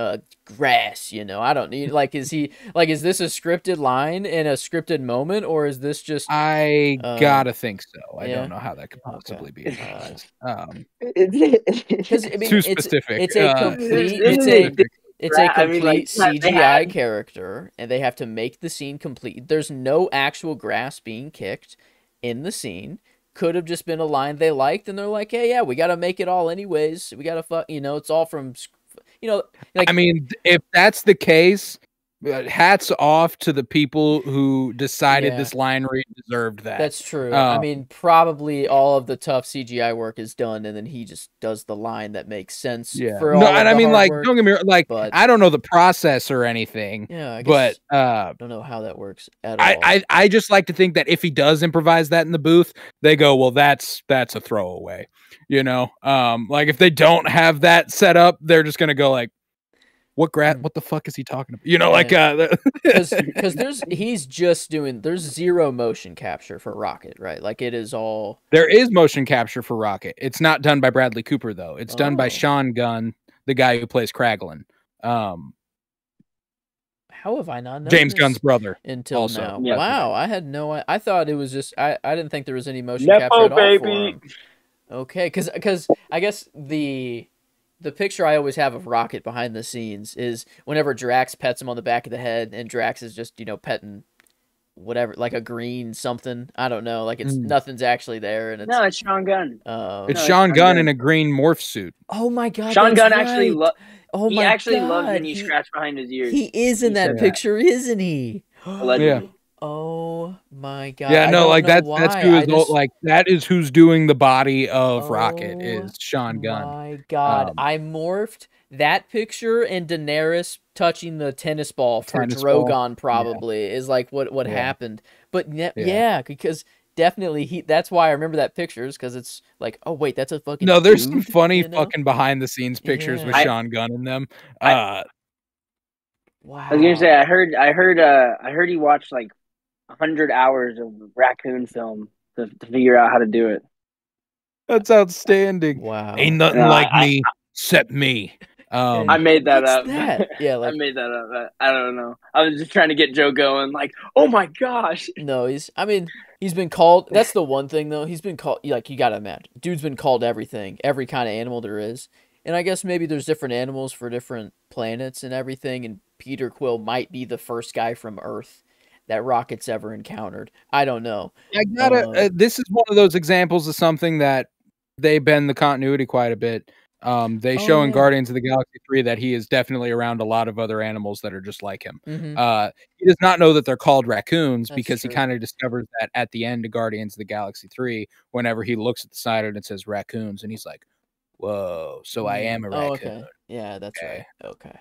Grass, I don't need, like, is this a scripted line in a scripted moment, or is this just I gotta think so. I don't know how that could possibly be. Because I mean, too specific. It's a complete CGI character, and they have to make the scene complete. There's no actual grass being kicked in the scene. Could have just been a line they liked, and they're like, hey, yeah, we got to make it all anyways. We got to it's all from, like. I mean, if that's the case, hats off to the people who decided this line read deserved that. That's true. I mean, probably all of the tough CGI work is done, and then he just does the line that makes sense. Yeah. For all and I mean, like, work, don't get me wrong, like, but I don't know the process or anything. Yeah, I guess, but I don't know how that works at all. I just like to think that if he does improvise that in the booth, they go, well, that's a throwaway. Like if they don't have that set up, they're just gonna go like, what the fuck is he talking about? Like because there's zero motion capture for Rocket, right? Like it is all. There is motion capture for Rocket. It's not done by Bradley Cooper though. It's done by Sean Gunn, the guy who plays Kraglin. How have I not known James Gunn's brother until now? Yeah. Wow, I had no. I thought it was just. I didn't think there was any motion capture at all for him. Okay, because I guess the picture I always have of Rocket behind the scenes is whenever Drax pets him on the back of the head, and Drax is just, petting whatever, like a green something. I don't know. Like it's nothing's actually there. And it's Sean Gunn. It's Sean Gunn in a green morph suit. Oh my God. Sean Gunn right. actually loves God. when you scratch behind his ears. He is in that picture, isn't he? Allegedly. Yeah. Oh my God! Yeah, no, like that's who is like that is who's doing the body of Rocket is Sean Gunn. My God, I morphed that picture and Daenerys touching the tennis ball for Drogon probably is like what happened. But because definitely that's why I remember that picture is because it's like, oh wait, that's a fucking there's some funny fucking behind the scenes pictures with Sean Gunn in them. I was gonna say, Wow. I heard he watched like 100 hours of raccoon film to figure out how to do it. That's outstanding. Ain't Wow. nothing No, like me, except me. I And Um, made that what's up. that? Yeah, I like made that up. I don't know. I was just trying to get Joe going. Like, oh my gosh. no, I mean, he's been called, that's the one thing though. He's been called, like, you gotta imagine. Dude's been called everything, every kind of animal there is. And I guess maybe there's different animals for different planets and everything, and Peter Quill might be the first guy from Earth that Rocket's ever encountered. I don't know. I gotta. Um, This is one of those examples of something that they bend the continuity quite a bit. They oh show in yeah. Guardians of the Galaxy 3 that he is definitely around a lot of other animals that are just like him. Mm-hmm. He does not know that they're called raccoons That's because he true. kind of discovers that at the end of Guardians of the Galaxy 3, whenever he looks at the side and it says raccoons, and he's like, "Whoa, so I am a Oh, raccoon." okay. Yeah, that's Okay. right. Okay.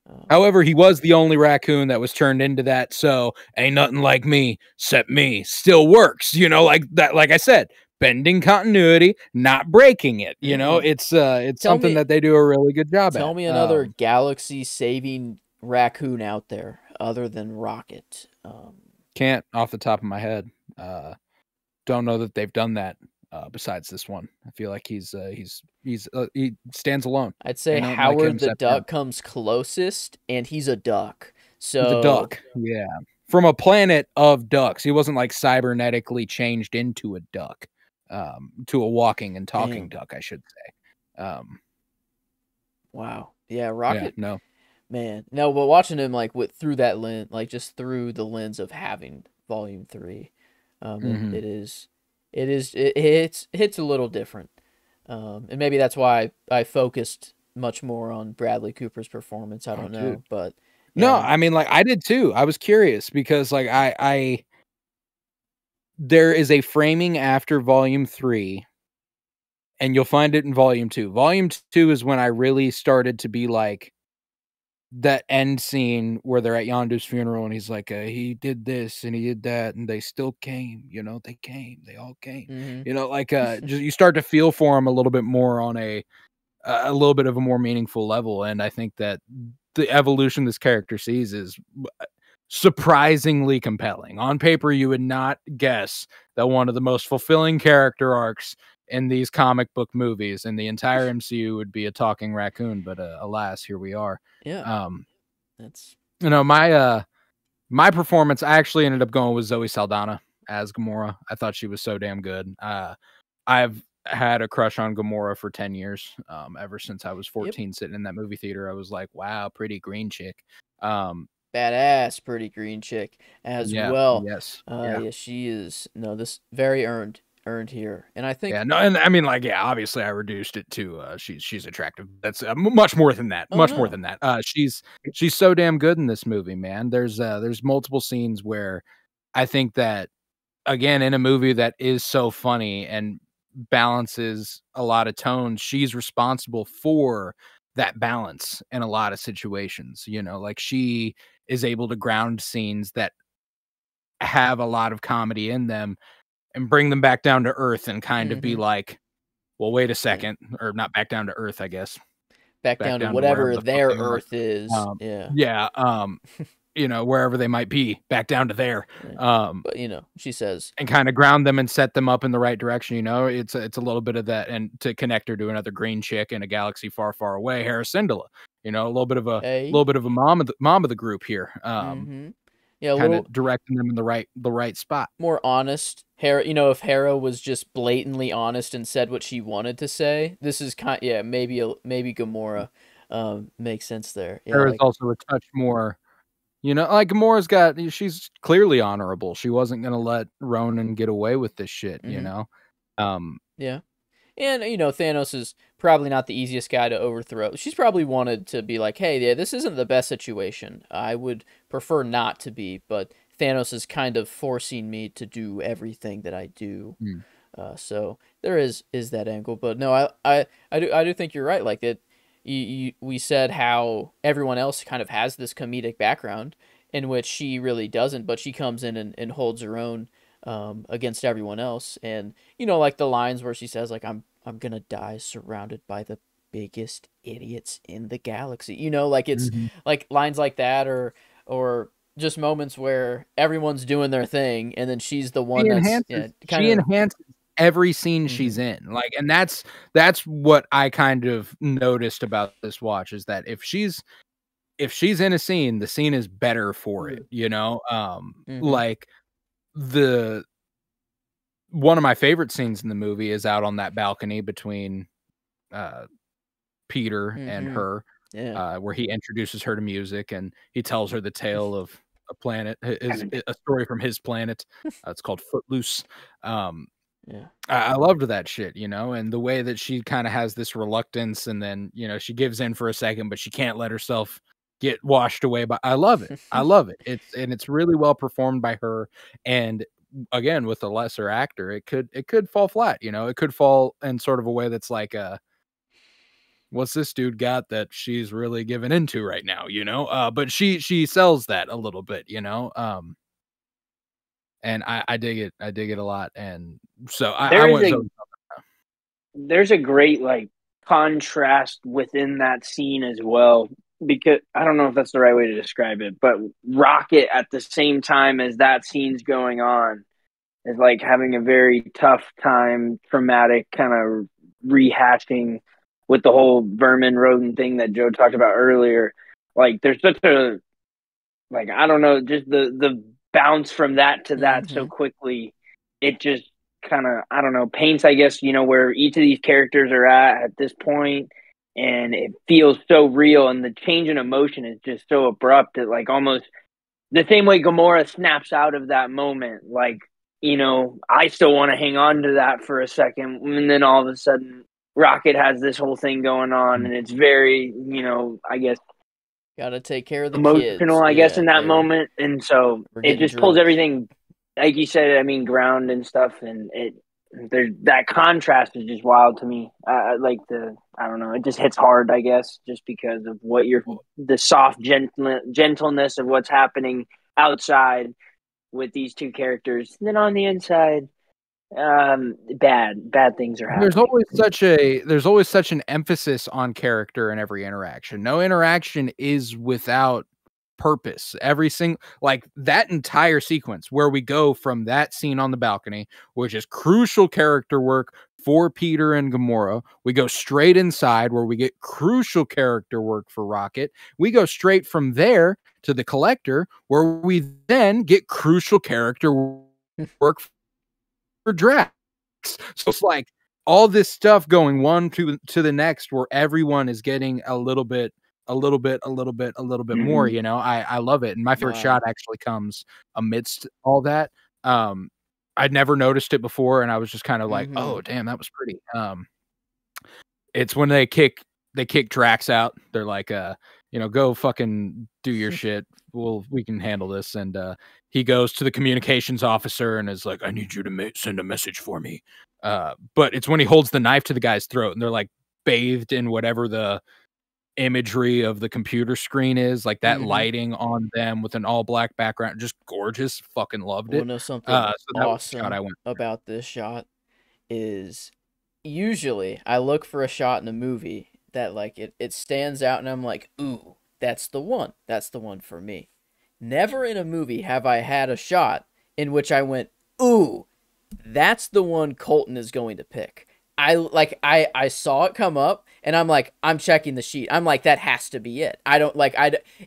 Um, However, he was the only raccoon that was turned into that, so ain't nothing like me, except me. Still works, like that. Like I said, bending continuity, not breaking it. mm. It's Tell something me, that they do a really good job tell at. me another galaxy-saving raccoon out there other than Rocket. Can't off the top of my head. Don't know that they've done that. Besides this one, I feel like he stands alone. I'd say Ain't nothing like him Howard the except him. Duck comes closest, and he's a duck. He's a So, duck. Yeah. From a planet of ducks. He wasn't like cybernetically changed into a duck. To a walking and talking damn, duck, I should say. wow, yeah, Yeah, Rocket, no. man. No, but watching him like through that lens, like just through the lens of having Volume 3, Hmm. it hits a little different, and maybe that's why I focused much more on Bradley Cooper's performance. I Oh, don't dude. know, but yeah, No, when I mean, like I did too. I was curious because like I there is a framing after volume 3, and you'll find it in volume 2. Volume 2 is when I really started to be like that end scene where they're at Yondu's funeral and he's like, he did this and he did that and they still came, they came, they all came, mm-hmm. like, just you start to feel for him a little bit more on a little bit of a more meaningful level. And I think that the evolution this character sees is surprisingly compelling. On paper, you would not guess that one of the most fulfilling character arcs in these comic book movies in the entire MCU would be a talking raccoon, but alas, here we are. Yeah, Um, that's my performance, I actually ended up going with Zoe Saldana as Gamora. I thought she was so damn good. I've had a crush on Gamora for 10 years. Ever since I was yep. 14 sitting in that movie theater, I was like, wow, pretty green chick. Um, Badass, pretty green chick as yeah, well. yes, yeah. Yeah, she is. No, this very earned here, and I Yeah, think. no, and I mean, like, yeah, obviously, I reduced it to she's attractive. That's much more than that. Oh Much more no. than that. She's so damn good in this movie, man. There's multiple scenes where I think that again in a movie that is so funny and balances a lot of tones, she's responsible for that balance in a lot of situations. Like she is able to ground scenes that have a lot of comedy in them and bring them back down to earth and kind of be Mm-hmm. like, well, wait a Yeah. second, or not back down to earth, I guess, Back back down to down to wherever whatever the fuck their they are. Earth is. Um, Yeah. yeah, wherever they might be, back down to there, Yeah. um, But she says, and kind of ground them and set them up in the right direction. It's a little bit of that, and to connect her to another green chick in a galaxy far, far away, Hera Syndulla. A "Hey." little bit of a mom of the group here. Mm-hmm. Yeah, a Kind of little directing them in the right spot. more honest. Hera, if Hera was just blatantly honest and said what she wanted to say, this is yeah, maybe Gamora makes sense there. Yeah, Hera's like also a touch more. Like she's clearly honorable. She wasn't gonna let Ronan get away with this shit. mhm. Um, Yeah. And Thanos is probably not the easiest guy to overthrow. She's probably wanted to be like, "Hey, yeah, this isn't the best situation. I would prefer not to be, but Thanos is kind of forcing me to do everything that I do." mm, So there is that angle, but no, I do think you're right. Like that, we said how everyone else kind of has this comedic background in which she really doesn't, but she comes in and holds her own against everyone else, and like the lines where she says like I'm gonna die surrounded by the biggest idiots in the galaxy. You know, like it's Mhm. like lines like that, or just moments where everyone's doing their thing and then she's the one that's She enhances every scene she's Mhm. in. Like, and that's what I kind of noticed about this watch, is that if she's in a scene, the scene is better for it, you know? Mhm. Like the one of my favorite scenes in the movie is out on that balcony between uh Peter and Mhm. her, Yeah. where he introduces her to music and he tells her the tale of a planet, a story from his planet. It's called Footloose. Um, Yeah. I loved that shit, you know, and the way that she kind of has this reluctance, and then she gives in for a second, but she can't let herself get washed away. But I love it. I love it. It's really well performed by her, and again, with a lesser actor, it could fall flat. It could fall in sort of a way that's like what's this dude got that she's really giving into right now, but she sells that a little bit, and I dig it. I dig it a lot, and so I There's went a so there's a great like contrast within that scene as well, because I don't know if that's the right way to describe it, but Rocket at the same time as that scene's going on is like having a very tough time, traumatic kind of rehashing with the whole vermin rodent thing that Joe talked about earlier. Like there's such a, like, I don't know, just the bounce from that to that so Mhm. quickly, it just kind of, I don't know, paints, I guess, where each of these characters are at this point, and it feels so real, and the change in emotion is just so abrupt that, like, almost the same way Gamora snaps out of that moment, like, I still want to hang on to that for a second, and then all of a sudden Rocket has this whole thing going on, and it's very, I guess Gotta take care of the emotional, kids. I guess, Yeah, in that moment. And so we're it getting just pulls drunk. everything, like you said, I mean, ground and stuff. And there's that contrast is just wild to me. I like I don't know, it just hits hard, I guess, just because of the soft gentleness of what's happening outside with these two characters. And then on the inside, bad things are There's happening. always such an emphasis on character in every interaction. No interaction is without purpose. Every single, like that entire sequence where we go from that scene on the balcony, which is crucial character work for Peter and Gamora. We go straight inside where we get crucial character work for Rocket. We go straight from there to the Collector, where we then get crucial character work for Drax. So it's like all this stuff going one to the next, where everyone is getting a little bit, more. Mm-hmm. I love it, and my favorite Wow. shot actually comes amidst all that. Um, I'd never noticed it before, and I was just kind of like, Mhm. "Oh, damn, that was pretty." It's when they kick Drax out. They're like, go fucking do your shit. We can handle this. And he goes to the communications officer and is like, I need you to send a message for me. But it's when he holds the knife to the guy's throat, and they're like bathed in whatever the imagery of the computer screen is, like that Mhm. lighting on them with an all black background, just gorgeous. Fucking loved Wanna it. know something So that was the shot I awesome went. about this shot is usually I look for a shot in a movie that like it stands out and I'm like, "Ooh, that's the one. That's the one for me." Never in a movie have I had a shot in which I went, "Ooh, that's the one Colton is going to pick." I saw it come up and I'm like, I'm checking the sheet. I'm like, that has to be it. I don't like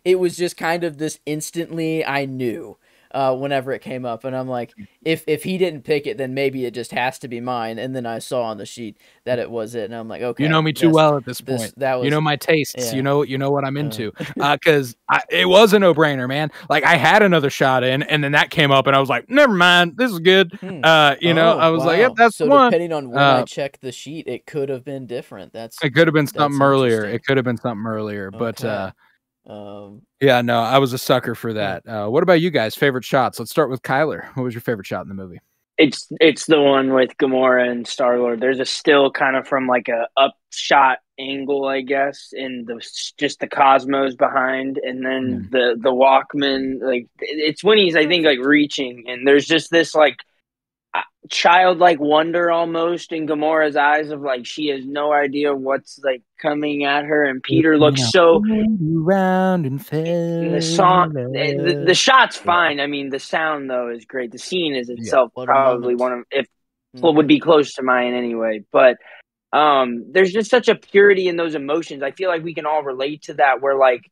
it was just kind of this instantly I knew whenever it came up, and I'm like, if he didn't pick it, then maybe it just has to be mine. And then I saw on the sheet that it was it, and I'm like, You know okay, me too well at this this point. that You was know my tastes. yeah. You know what I'm Uh, into. Because it was a no-brainer, man. Like I had another shot in, and then that came up, and I was like, never mind, this is good. Oh, I was like, yep, wow. that's the So one. depending on when I checked the sheet, it could have been different. It could have been That's something earlier. It interesting. could have been something earlier, but Okay. Um, yeah, no, I was a sucker for huh. that. What about you guys? Favorite shots? Let's start with Kyler. What was your favorite shot in the movie? It's the one with Gamora and Star Lord. There's a still kind of from like a upshot angle, I guess, and just the cosmos behind, and then Mm. the Walkman. Like it's when he's, I think, like reaching, and there's just this like childlike wonder almost in Gamora's eyes of like she has no idea what's like coming at her, and Peter looks so around and fell in the song. The shot's Yeah. fine. I mean, the sound though is great. The scene is Yeah. itself What a probably moment. one of, if would be close to mine anyway. But there's just such a purity in those emotions. I feel like we can all relate to that, where like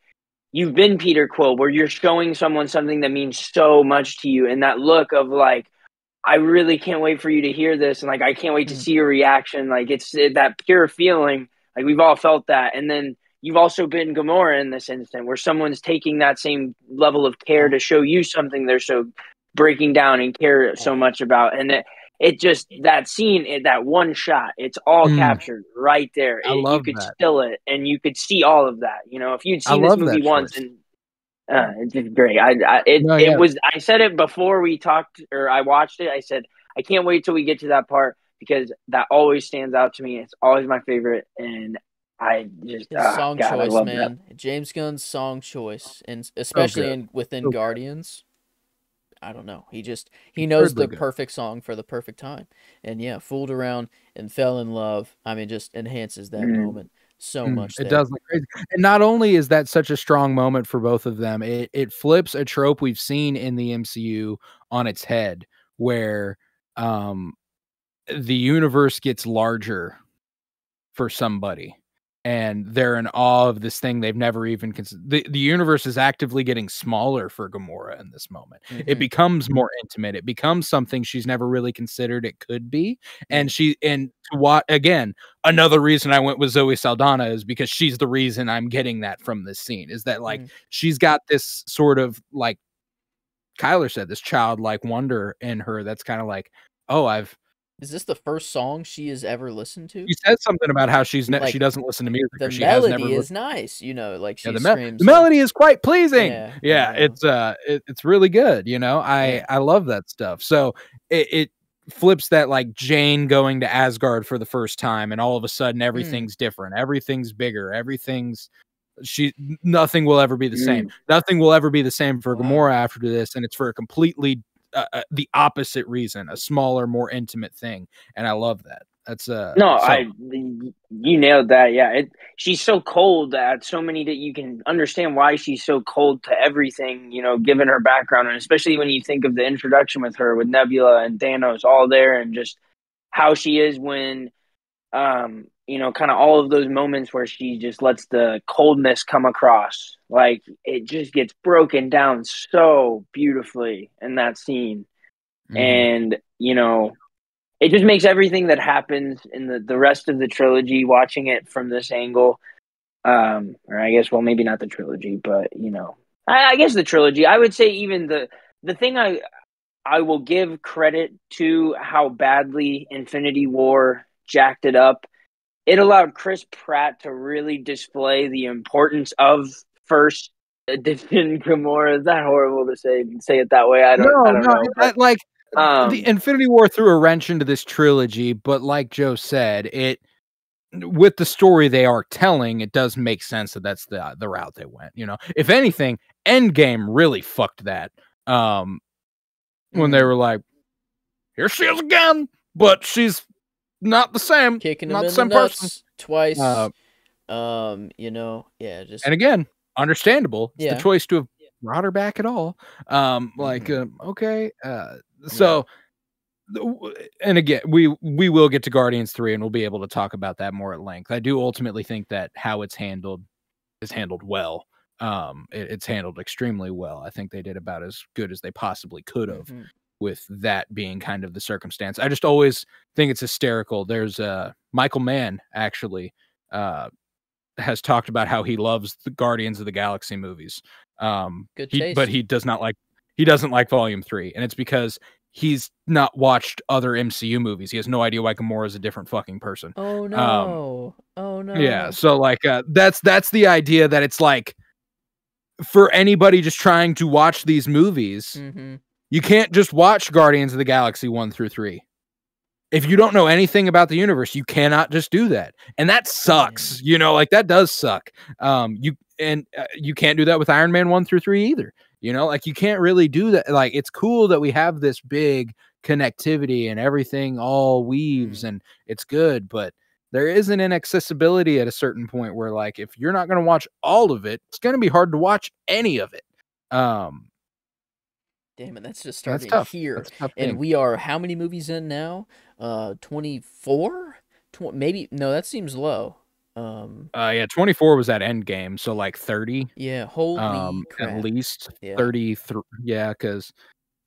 you've been Peter Quill, where you're showing someone something that means so much to you, and that look of like, I really can't wait for you to hear this, and like I can't wait to see your reaction. Like it's that pure feeling. Like we've all felt that, and then you've also been Gamora in this instant, where someone's taking that same level of care to show you something they're so breaking down and care so much about, and it just that scene, that one shot, it's all captured right there. I love You could that. still it, and you could see all of that. You know, if you'd I seen this love movie that once choice. and it's just great. No, yeah. It was. I said it before we talked, or I watched it. I said I can't wait till we get to that part because that always stands out to me. It's always my favorite, and I just His song God, I choice, love man. that. James Gunn's song choice, and especially within So good. Guardians. I don't know. He knows the good. perfect song for the perfect time, and yeah, fooled around and fell in love. I mean, just enhances that moment so much. It does look crazy. And not only is that such a strong moment for both of them, it flips a trope we've seen in the MCU on its head, where the universe gets larger for somebody, and they're in awe of this thing they've never even considered. The universe is actively getting smaller for Gamora in this moment. It becomes more intimate. It becomes something she's never really considered it could be. And to what, again, another reason I went with Zoe Saldana is because she's the reason I'm getting that from this scene, is that like she's got this sort of, like Kyler said, this childlike wonder in her that's kind of like, oh, Is this the first song she has ever listened to? you said something about how she Like, doesn't listen to music, the or she has never melody is listened. nice, you know, like she Yeah, screams. the melody is quite pleasing. Yeah, It's really good. You know, I love that stuff. So it flips that, like Jane going to Asgard for the first time, and all of a sudden everything's different, everything's bigger, nothing will ever be the same. Nothing will ever be the same for Gamora after this, and it's for a completely the opposite reason, a smaller, more intimate thing, and I love that. That's No, you nailed that. Yeah, she's so cold at so many that you can understand why she's so cold to everything. You know, given her background, and especially when you think of the introduction with her, with Nebula and Thanos all there, and just how she is when, you know, kind of all of those moments where she just lets the coldness come across. Like it just gets broken down so beautifully in that scene, and you know. It just makes everything that happens in the rest of the trilogy, watching it from this angle, or I guess, well, maybe not the trilogy, but you know, I guess the trilogy. I would say even the thing I will give credit to how badly Infinity War jacked it up. It allowed Chris Pratt to really display the importance of first edition Gamora. Is that horrible to say it that way? I don't know, but like the Infinity War threw a wrench into this trilogy, but like Joe said, with the story they are telling, it does make sense that that's the route they went. You know, if anything, Endgame really fucked that. When they were like, here she is again, but she's not the same, kicking not him the in same the person nuts twice. You know, yeah, just and again, understandable. It's Yeah. the choice to have brought her back at all. Okay. So. And again, we will get to Guardians 3 and we'll be able to talk about that more at length. I do ultimately think that how it's handled is handled well. It's handled extremely well. I think they did about as good as they possibly could have with that being kind of the circumstance. I just always think it's hysterical. There's Michael Mann actually has talked about how he loves the Guardians of the Galaxy movies. Good taste. But he doesn't like Volume 3, and it's because he's not watched other MCU movies. He has no idea why Gamora is a different fucking person. Oh no. Yeah, so like that's the idea, that it's like for anybody just trying to watch these movies, you can't just watch Guardians of the Galaxy 1 through 3. If you don't know anything about the universe, you cannot just do that. And that sucks. You know, like that does suck. You can't do that with Iron Man 1 through 3 either. You know, like you can't really do that. Like it's cool that we have this big connectivity and everything all weaves and it's good, but there is an inaccessibility at a certain point where, like, if you're not going to watch all of it, it's going to be hard to watch any of it. Damn it, that's just That's starting tough. here. That's a tough And thing. we are how many movies in now? 24? Maybe no, that seems low. Yeah, 24 was at Endgame, so like 30. Yeah, holy crap. At least Yeah. 33. Yeah, because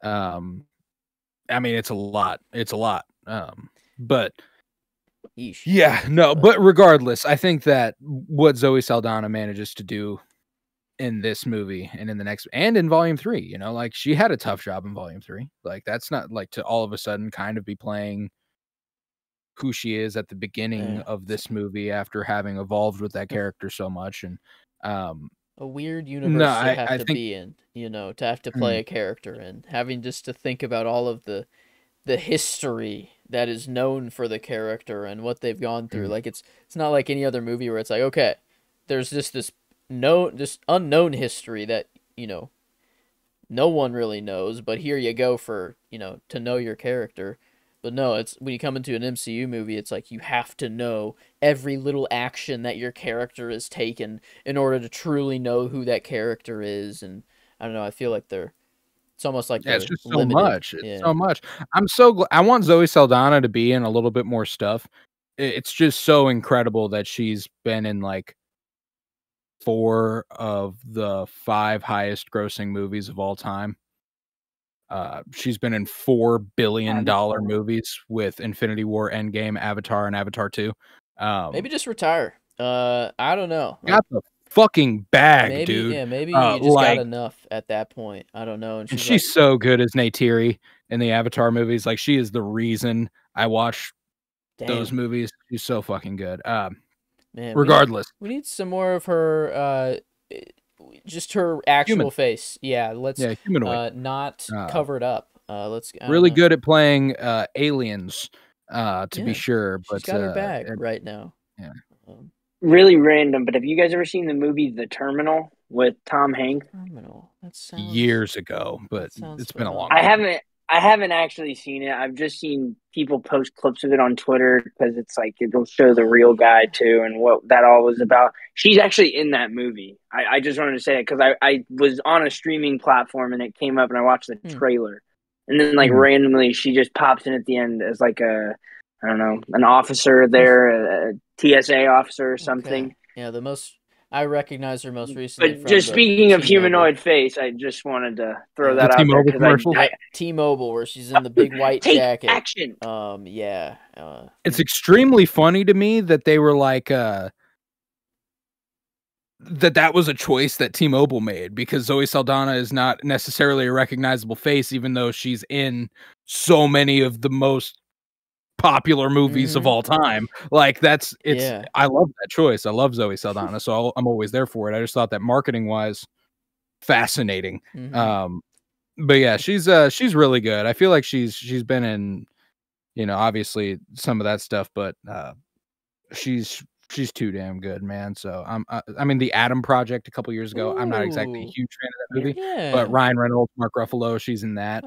I mean, it's a lot. It's a lot. But Yeesh. yeah, no, but regardless, I think that what Zoe Saldana manages to do in this movie and in the next and in volume 3, you know, like, she had a tough job in volume 3. Like, that's not like to all of a sudden kind of be playing who she is at the beginning of this movie after having evolved with that character so much. And a weird universe to have I to think, be in, you know, to have to play a character and having just to think about all of the history that is known for the character and what they've gone through. Like, it's not like any other movie where it's like, okay, there's just this unknown history that, you know, no one really knows, but here you go for, you know, to know your character. But no, it's when you come into an MCU movie, it's like you have to know every little action that your character has taken in order to truly know who that character is. And I don't know, I feel like it's almost like yeah, they're it's just so limited. much. It's so much. I'm so I want Zoe Saldana to be in a little bit more stuff. It's just so incredible that she's been in like 4 of the 5 highest grossing movies of all time. She's been in $4 billion movies with Infinity War, Endgame, Avatar, and Avatar 2. Maybe just retire. I don't know. Got the fucking bag, maybe, dude. yeah, maybe you just got enough at that point. I don't know. And she's so good as Neytiri in the Avatar movies. Like, she is the reason I watch those movies. She's so fucking good. Man, regardless, we need some more of her. Just her actual face. Yeah, humanoid. Not covered up. Let's really good at playing aliens. To be sure, but she's got her bag right now. Yeah. Really random, but have you guys ever seen the movie The Terminal with Tom Hanks? Terminal. That sounds years ago, but it's been a long time. I haven't actually seen it. I've just seen people post clips of it on Twitter because it's like it'll show the real guy too and what that all was about. She's actually in that movie. I just wanted to say it because I was on a streaming platform and it came up and I watched the trailer. And then like randomly she just pops in at the end as like I don't know, an officer there, a TSA officer or something. Okay. Yeah, I recognize her most recently. But just speaking of humanoid face, I just wanted to throw that out there. T-Mobile commercial? T-Mobile, where she's in the big white jacket. Action. Yeah. It's extremely funny to me that they were like, that was a choice that T-Mobile made, because Zoe Saldana is not necessarily a recognizable face, even though she's in so many of the most popular movies of all time. Like, I love that choice. I love Zoe Saldana, so I'm always there for it. I just thought that marketing wise, fascinating. But yeah, she's really good. I feel like she's been in, you know, obviously some of that stuff, but she's too damn good, man. So I mean, the Adam Project a couple years ago. I'm not exactly a huge fan of that movie, but Ryan Reynolds, Mark Ruffalo, she's in that.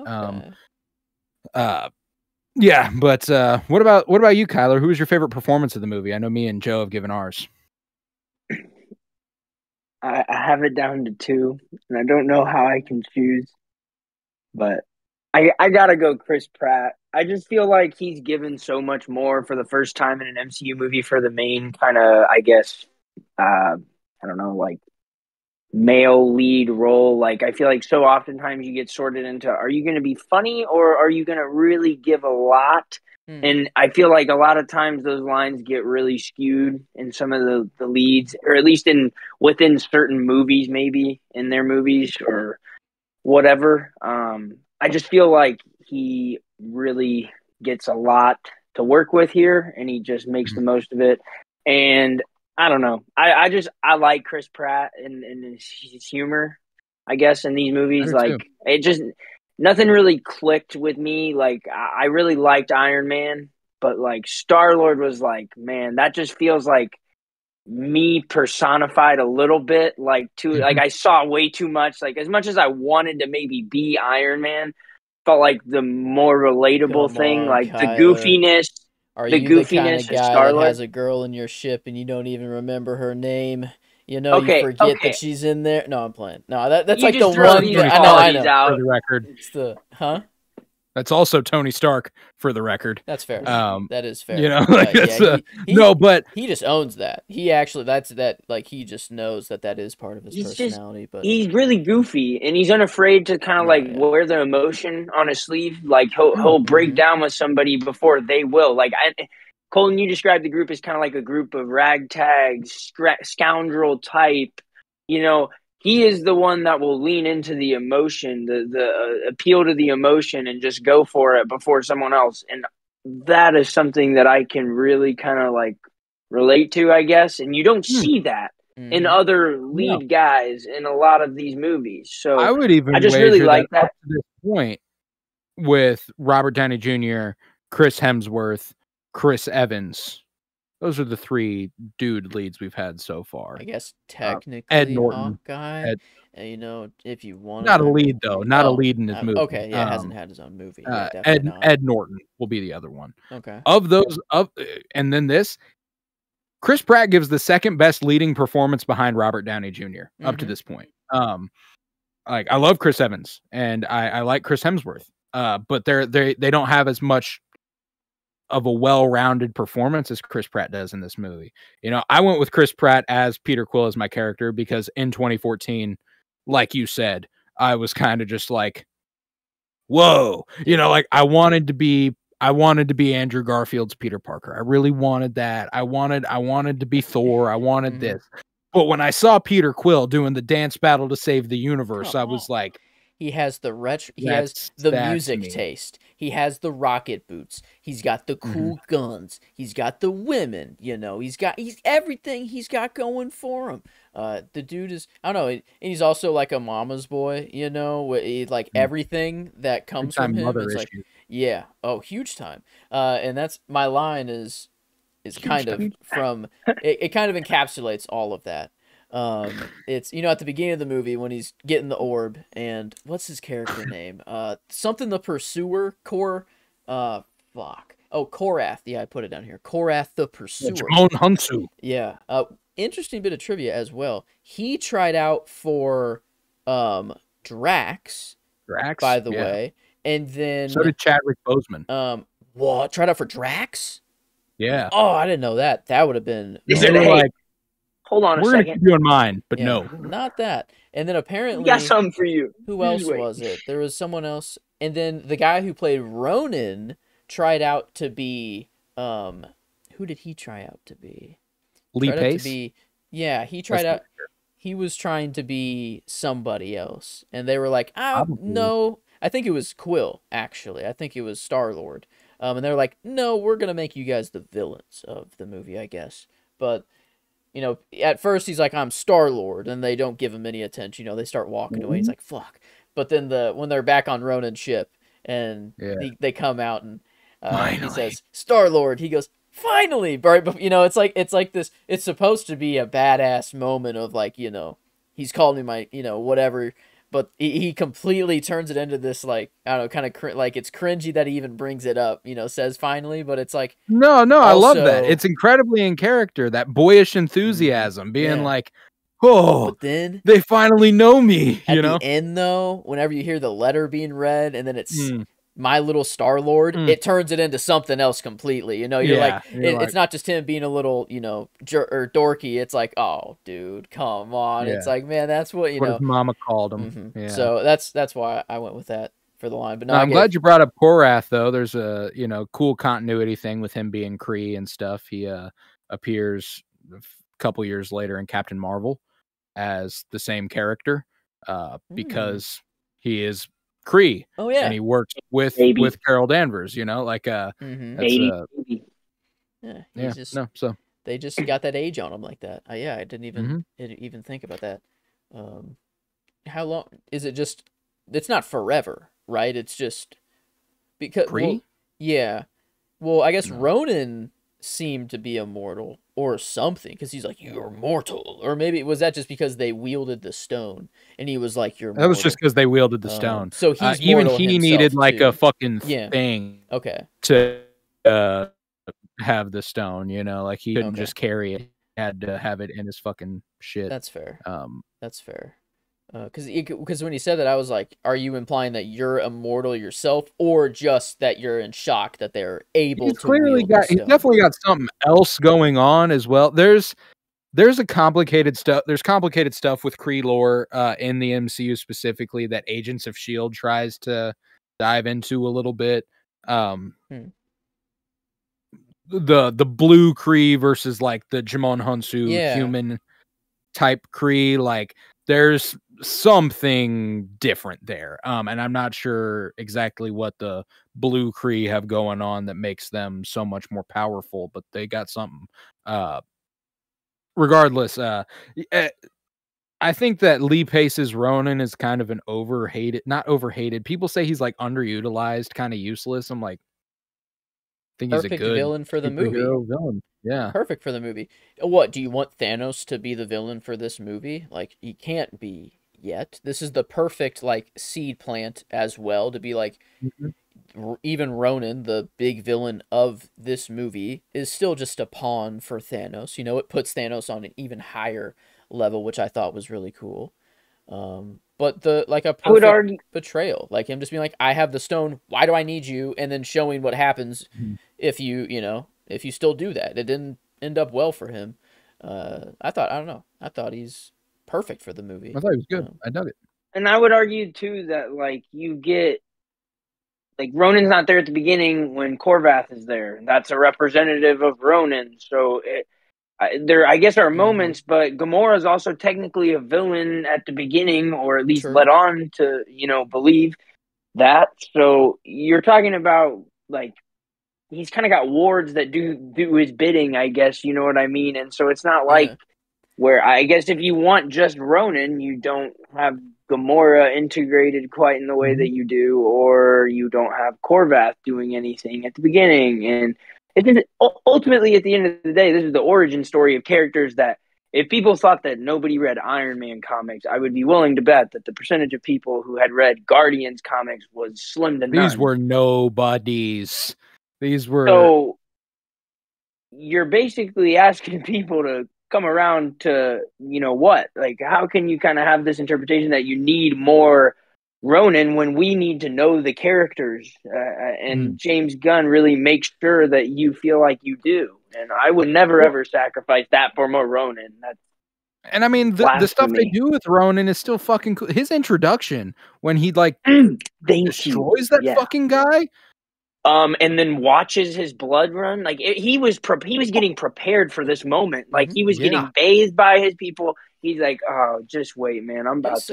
Yeah, but what about you, Kyler? Who was your favorite performance of the movie? I know me and Joe have given ours. I have it down to 2, and I don't know how I can choose, but I gotta go Chris Pratt. I just feel like he's given so much more for the first time in an MCU movie for the main kind of, I guess, I don't know, like male lead role. Like, I feel like so oftentimes you get sorted into, are you going to be funny or are you going to really give a lot? And I feel like a lot of times those lines get really skewed in some of the leads, or at least within certain movies, maybe in their movies or whatever. I just feel like he really gets a lot to work with here, and he just makes the most of it. And I don't know. I like Chris Pratt and his humor, I guess, in these movies. Like, it just, nothing really clicked with me. Like, I really liked Iron Man, but like Star-Lord was like, man, that just feels like me personified a little bit. Like, like I saw way too much. Like, as much as I wanted to maybe be Iron Man, felt like the more relatable Come thing, on, like Kyler. Are the you the kind of goofiness of guy that Star-Lord. has a girl in your ship and you don't even remember her name? You know, you Okay, forget that okay. she's in there. No, I'm playing. No, that's You like the just throw Also one. these Tony I know, Stark, I qualities know. for out. the record. It's the That's also Tony Stark, for the record. That's fair. Um, That is fair. you know, like Yeah, that's no, but he just owns that. He actually that like he just knows that is part of his He's just personality. But he's really goofy, and he's unafraid to kind of no, like yeah. wear the emotion on his sleeve. Like he'll break Mm-hmm. down with somebody before they will. Colton, you described the group as kind of like a group of ragtag scoundrel type. You know, he is the one that will lean into the emotion, the appeal to the emotion, and just go for it before someone else. And that is something that I can really kind of like relate to, I guess. And you don't see that in Mm-hmm. other no. lead guys in a lot of these movies. I So would even I just really wager that like up that. to this point, with Robert Downey Jr., Chris Hemsworth, Chris Evans, those are the 3 dude leads we've had so far. I guess Ed technically Norton, Hawkeye. Ed, You know, if you want not a to. lead though, not a lead in his movie. Okay, yeah, hasn't had his own movie. Yeah, Ed definitely not. Ed Norton will be the other one. Okay. Of those, and then this, Chris Pratt gives the second best leading performance behind Robert Downey Jr. up to this point. Like I love Chris Evans and I like Chris Hemsworth, but they don't have as much of a well-rounded performance as Chris Pratt does in this movie. You know, I went with Chris Pratt as Peter Quill as my character because in 2014, like you said, I was kind of just like, whoa, you know, like I wanted to be Andrew Garfield's Peter Parker. I really wanted that. I wanted to be Thor. I wanted this. But when I saw Peter Quill doing the dance battle to save the universe, I was like, he has the he has the music taste. He has the rocket boots. He's got the cool guns. He's got the women, you know. He's everything he's got going for him. The dude is, I don't know, and he's also like a mama's boy, you know, like everything that comes from him. It's like, yeah, oh, huge time. And that's my line is kind of from it kind of encapsulates all of that. It's, you know, at the beginning of the movie when he's getting the orb, and what's his character name? Something the Pursuer, Korath. Yeah, I put it down here. Korath the Pursuer. Jamon Hunsu. Yeah. Interesting bit of trivia as well. He tried out for Drax, by the way, and then so did Chadwick Boseman. What? Tried out for Drax? Yeah. Oh, I didn't know that. That would have been. They were like, hold on a second. We're gonna keep you in mind, but yeah, no, not that. And then apparently, we got something for you. Who else was it? There was someone else, and then the guy who played Ronan tried out to be. Who did he try out to be? Lee Pace. Yeah, he tried out. He was trying to be somebody else, and they were like, no. I think it was Quill, actually. I think it was Star-Lord. And they're like, no, we're going to make you guys the villains of the movie, I guess. But, you know, at first he's like, I'm Star-Lord, and they don't give him any attention. You know, they start walking away. He's like, fuck. But then when they're back on Ronan's ship, and they come out, and he says, Star-Lord, he goes, finally! But, you know, it's like this, it's supposed to be a badass moment of, like, you know, he's called me my, you know, whatever. But he completely turns it into this, like, I don't know, kind of like it's cringy that he even brings it up, you know, says finally, but it's like... No, I love that. It's incredibly in character, that boyish enthusiasm, being like, oh, but then they finally know me, you know? At the end, though, whenever you hear the letter being read, and then it's my little Star-Lord, it turns it into something else completely, you know? You're like, it's not just him being a little, you know, or dorky, it's like, oh, dude, come on. It's like, man, that's what, you know. His mama called him. So that's why I went with that for the line. But no, I'm glad you brought up Korath, though. There's a, you know, cool continuity thing with him being Kree and stuff. He appears a couple years later in Captain Marvel as the same character because he is Kree. Oh yeah, and he works with Carol Danvers. You know, like that's so they just got that age on him like that. Yeah, I didn't even think about that. How long is it? Just it's not forever, right? It's just because Kree. Well, I guess Ronan seemed to be immortal, or something, because he's like, "You're mortal," or maybe was that just because they wielded the stone and he was like, "You're That was just mortal." because they wielded the stone. So he's Even mortal he needed himself like a too. fucking Yeah. thing Okay. to uh, have the stone. You know, like he couldn't Okay. just carry it; he had to have it in his fucking shit. That's fair. Um, That's fair. Because when he said that, I was like, "Are you implying that you're immortal yourself, or just that you're in shock that they're able he's to clearly wield the got. He's stone?" definitely got something else going on as well. There's a complicated stuff. There's complicated stuff with Kree lore in the MCU specifically that Agents of Shield tries to dive into a little bit. The blue Kree versus like the Jimon Hunsu human type Kree, like there's something different there. And I'm not sure exactly what the blue Kree have going on that makes them so much more powerful, but they got something. Regardless, I think that Lee Pace's Ronin is kind of an not overhated. People say he's like underutilized, kind of useless. I'm like, I think he's a Perfect good villain for the movie. superhero villain. Yeah. Perfect for the movie. What, do you want Thanos to be the villain for this movie? Like, he can't be yet. This is the perfect, like, seed plant as well to be like, even Ronan, the big villain of this movie, is still just a pawn for Thanos. You know, it puts Thanos on an even higher level, which I thought was really cool. But a perfect betrayal, like him just being like, "I have the stone. Why do I need you?" And then showing what happens if you still do that. It didn't end up well for him. I don't know. I thought he's perfect for the movie. I thought he was good. I dug it. And I would argue too that like you get like Ronan's not there at the beginning when Korvath is there. That's a representative of Ronan. So there, I guess, are moments, but Gamora is also technically a villain at the beginning, or at least led on to believe that. So you're talking about like he's kind of got wards that do his bidding, I guess. You know what I mean? And so it's not like where I guess if you want just Ronan, you don't have Gamora integrated quite in the way that you do, or you don't have Korvath doing anything at the beginning. And ultimately, at the end of the day, this is the origin story of characters that if people thought that nobody read Iron Man comics, I would be willing to bet that the percentage of people who had read Guardians comics was slim to none. These were nobodies. These were... So you're basically asking people to come around to, what? Like, how can you kind of have this interpretation that you need more Ronan when we need to know the characters? And James Gunn really makes sure that you feel like you do. And I would never, ever sacrifice that for more Ronan. And I mean, the stuff they do with Ronan is still fucking cool. His introduction, when he, like, destroys that fucking guy. And then watches his blood run. Like he was getting prepared for this moment. Like he was getting bathed by his people. He's like, "Oh, just wait, man. I'm about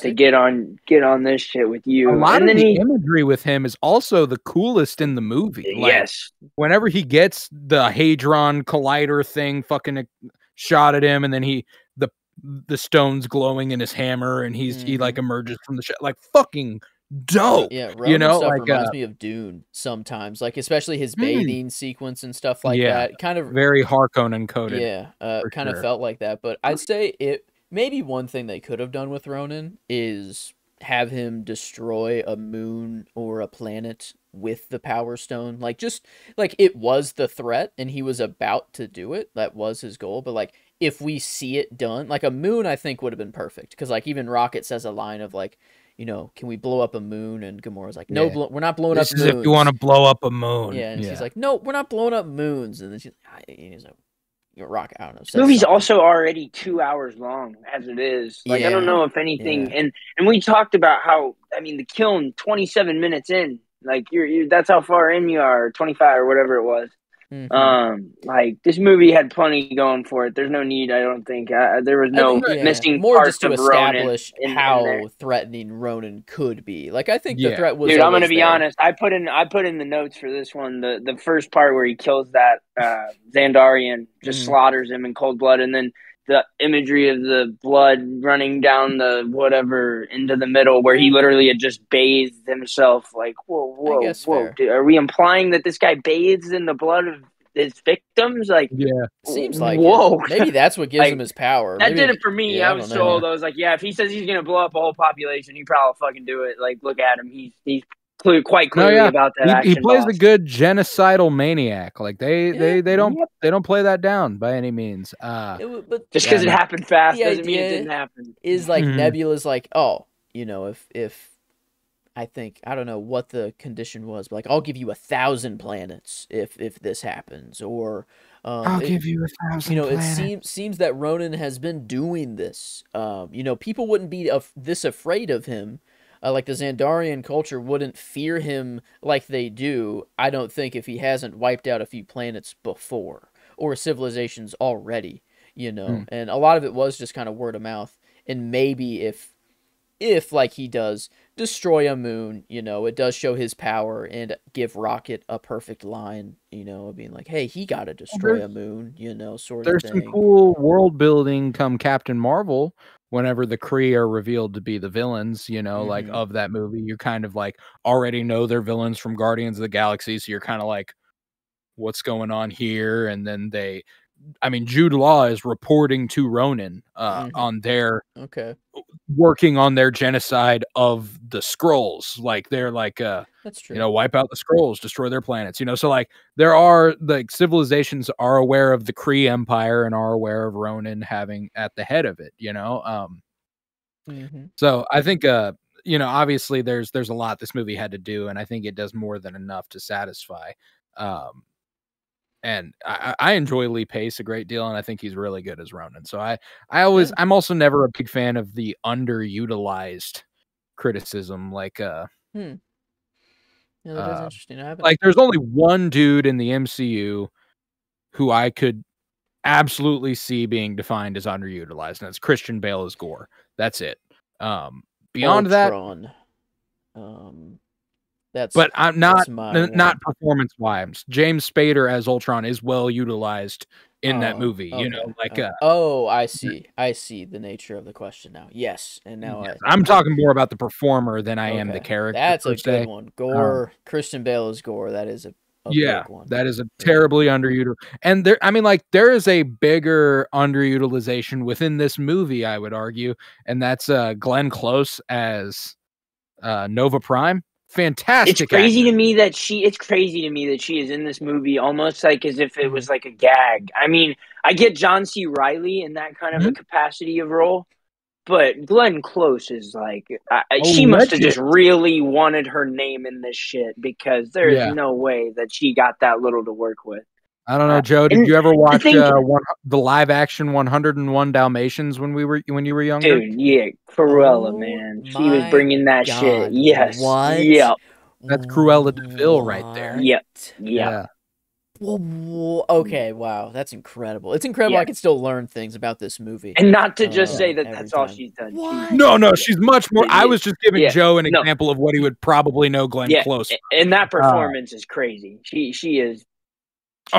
to get on this shit with you." A lot of the imagery with him is also the coolest in the movie. Like, yes. Whenever he gets the Hadron Collider thing fucking shot at him, and then the stone's glowing in his hammer, and he like emerges from the like fucking dope. Yeah, Ronan stuff reminds me of Dune sometimes, like especially his bathing sequence and stuff like that. Kind of very Harkonnen coded. Yeah, kind of felt like that. But I'd say maybe one thing they could have done with Ronan is have him destroy a moon or a planet with the Power Stone. Like just like it was the threat and he was about to do it. That was his goal. But like if we see it done, like a moon, I think would have been perfect because like even Rocket says a line of like, can we blow up a moon? And Gamora's like, no, we're not blowing up moons. If you want to blow up a moon. Yeah, and she's like, no, we're not blowing up moons. And then he's like, Rocket, I don't know. This movie's also already 2 hours long as it is. Like, I don't know if anything, and we talked about how, I mean, the kiln 27 minutes in, like that's how far in you are, 25 or whatever it was. Like this movie had plenty going for it. There's no need, I don't think. There was no missing more parts just to of establish Ronan how threatening Ronan could be. Like I think the threat was. Dude, I'm gonna be honest. I put in the notes for this one the first part where he kills that Xandarian, just slaughters him in cold blood, and then the imagery of the blood running down the whatever into the middle where he literally had just bathed himself. Like, whoa. Dude, are we implying that this guy bathes in the blood of his victims. Like, Yeah. Seems like whoa. it. Maybe that's what gives Like, him his power. That Maybe did it for me. yeah, I was told, I was like, yeah, if he says he's gonna blow up a whole population, he probably fucking do it. Like, look at him. He's quite clearly about that he action. plays boss. a good genocidal maniac. Like they don't Yep. they don't play that down by any means. But Just because it happened fast the doesn't mean it idea didn't happen. is like Mhm. Nebula's like, oh, you know, if I think I don't know what the condition was, but like I'll give you 1,000 planets if this happens, or I'll give you 1,000 you know, planets. it seems that Ronan has been doing this. You know, people wouldn't be this afraid of him. Like the Xandarian culture wouldn't fear him like they do, I don't think, if he hasn't wiped out a few planets before or civilizations already, you know. And a lot of it was just kind of word of mouth. And maybe if like he does destroy a moon, you know, it does show his power and give Rocket a perfect line, you know, being like, hey, he got to destroy a moon, you know, sort of There's thing. some cool world building come Captain Marvel whenever the Kree are revealed to be the villains, you know, like of that movie. You kind of like already know they're villains from Guardians of the Galaxy, so you're kind of like, what's going on here? And then Jude Law is reporting to Ronan on their working on their genocide of the Skrulls. Like they're like that's true. You know, wipe out the Skrulls, destroy their planets, you know. So like there are like civilizations are aware of the Kree Empire and are aware of Ronan having at the head of it, you know. So I think you know, obviously there's a lot this movie had to do, and I think it does more than enough to satisfy. And I enjoy Lee Pace a great deal, and I think he's really good as Ronan. So I'm also never a big fan of the underutilized criticism. Like, yeah, that is interesting. Like, there's only one dude in the MCU who I could absolutely see being defined as underutilized, and it's Christian Bale as Gore. That's it. Beyond Ultron. But I'm not performance wise. James Spader as Ultron is well utilized in that movie. You know, like I see the nature of the question now. Yes, and now I'm talking more about the performer than I am the character. That's a good one. Gore, Christian Bale as Gore. That is a big one. That is a terribly underutilized. And there is a bigger underutilization within this movie, I would argue, and that's Glenn Close as Nova Prime. Fantastic. It's crazy to me that she is in this movie almost like as if it was like a gag. I mean, I get John C. Reilly in that kind of a capacity of role, but Glenn Close is like she must have just really wanted her name in this shit, because there is no way that she got that little to work with. I don't know, Joe. Did you ever watch the live action 101 Dalmatians when you were younger? Dude, yeah, Cruella, man, she was bringing that shit. Yes, yep. That's Cruella de Vil right there. Yep. Yeah. Okay, wow, that's incredible. It's incredible I can still learn things about this movie. And not to just say that that's all she's done. No, she's much more. I was just giving Joe an example of what he would probably know Glenn Close. And that performance is crazy. She is.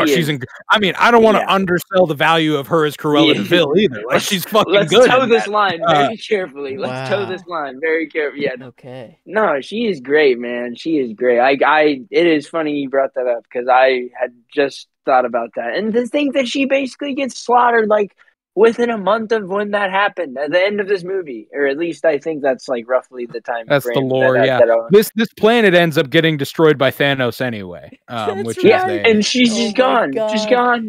She's I don't want to undersell the value of her as Cruella de Vil either. Like, she's fucking good. Let's toe this line very carefully. Let's toe this line very carefully. Yeah. Okay. No, she is great, man. She is great. It is funny you brought that up, because I had just thought about that. And to think that she basically gets slaughtered like within a month of when that happened, at the end of this movie, or at least I think that's like roughly the time. That's the lore, This planet ends up getting destroyed by Thanos anyway, which and she's just gone,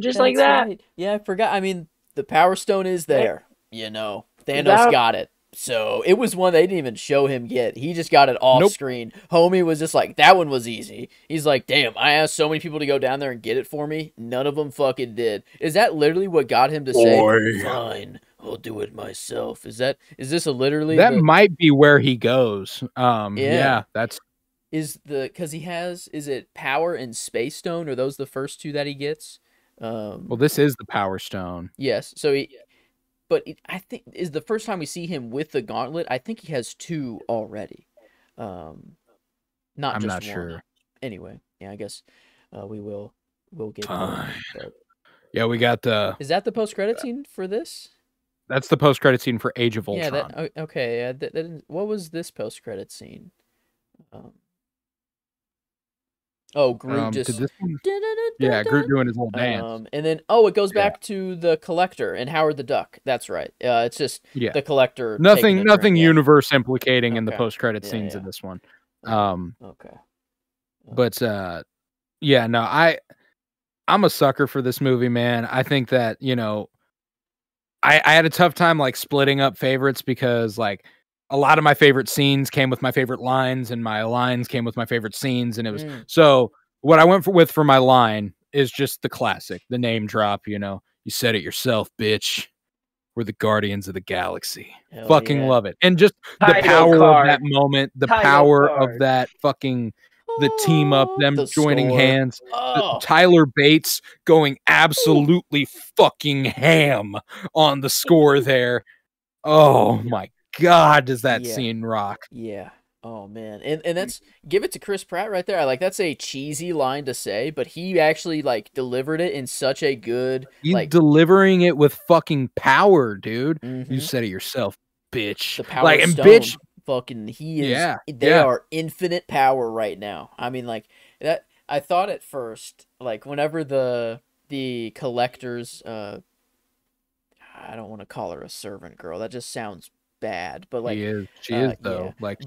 just like that. Right. Yeah, I forgot. I mean, the Power Stone is there. You know, Thanos got it. So it was one they didn't even show him get. He just got it off screen. Homie was just like, that one was easy. He's like, damn, I asked so many people to go down there and get it for me. None of them fucking did. Is that literally what got him to say, fine, I'll do it myself? Is this literally that might be where he goes? That's because he has, is it Power and Space Stone? Are those the first two that he gets? Well, this is the Power Stone. Yes. So but I think is the first time we see him with the gauntlet. I think he has two already. I'm not sure. Anyway, yeah, I guess we'll get there. Yeah, we got the. Is that the post-credit scene for this? That's the post-credit scene for Age of Ultron. Yeah. Okay. What was this post-credit scene? Oh, Groot just. Did this one? Yeah, Groot doing his little dance. And then it goes back to the Collector and Howard the Duck. That's right. It's just the Collector. Nothing drink, universe implicating in the post-credit scenes of this one. Okay. But yeah, no, I'm a sucker for this movie, man. I think that, you know, I had a tough time like splitting up favorites because like a lot of my favorite scenes came with my favorite lines and my lines came with my favorite scenes. And it was so what I went with for my line is just the classic, the name drop, you know, you said it yourself, bitch. We're the Guardians of the Galaxy. Hell fucking yeah. love it. And just the power of that moment, the power of that fucking the team up, them joining hands, Tyler Bates going absolutely fucking ham on the score there. Oh my God, does that scene rock? Yeah. Oh man. And that's give it to Chris Pratt right there. Like that's a cheesy line to say, but he actually like delivered it in such a good He's delivering it with fucking power, dude. You said it yourself, bitch. The power like and stone. bitch Fucking he is they are infinite power right now. I mean like that I thought at first like whenever the Collector's I don't want to call her a servant girl. That just sounds bad, but like she is though. Like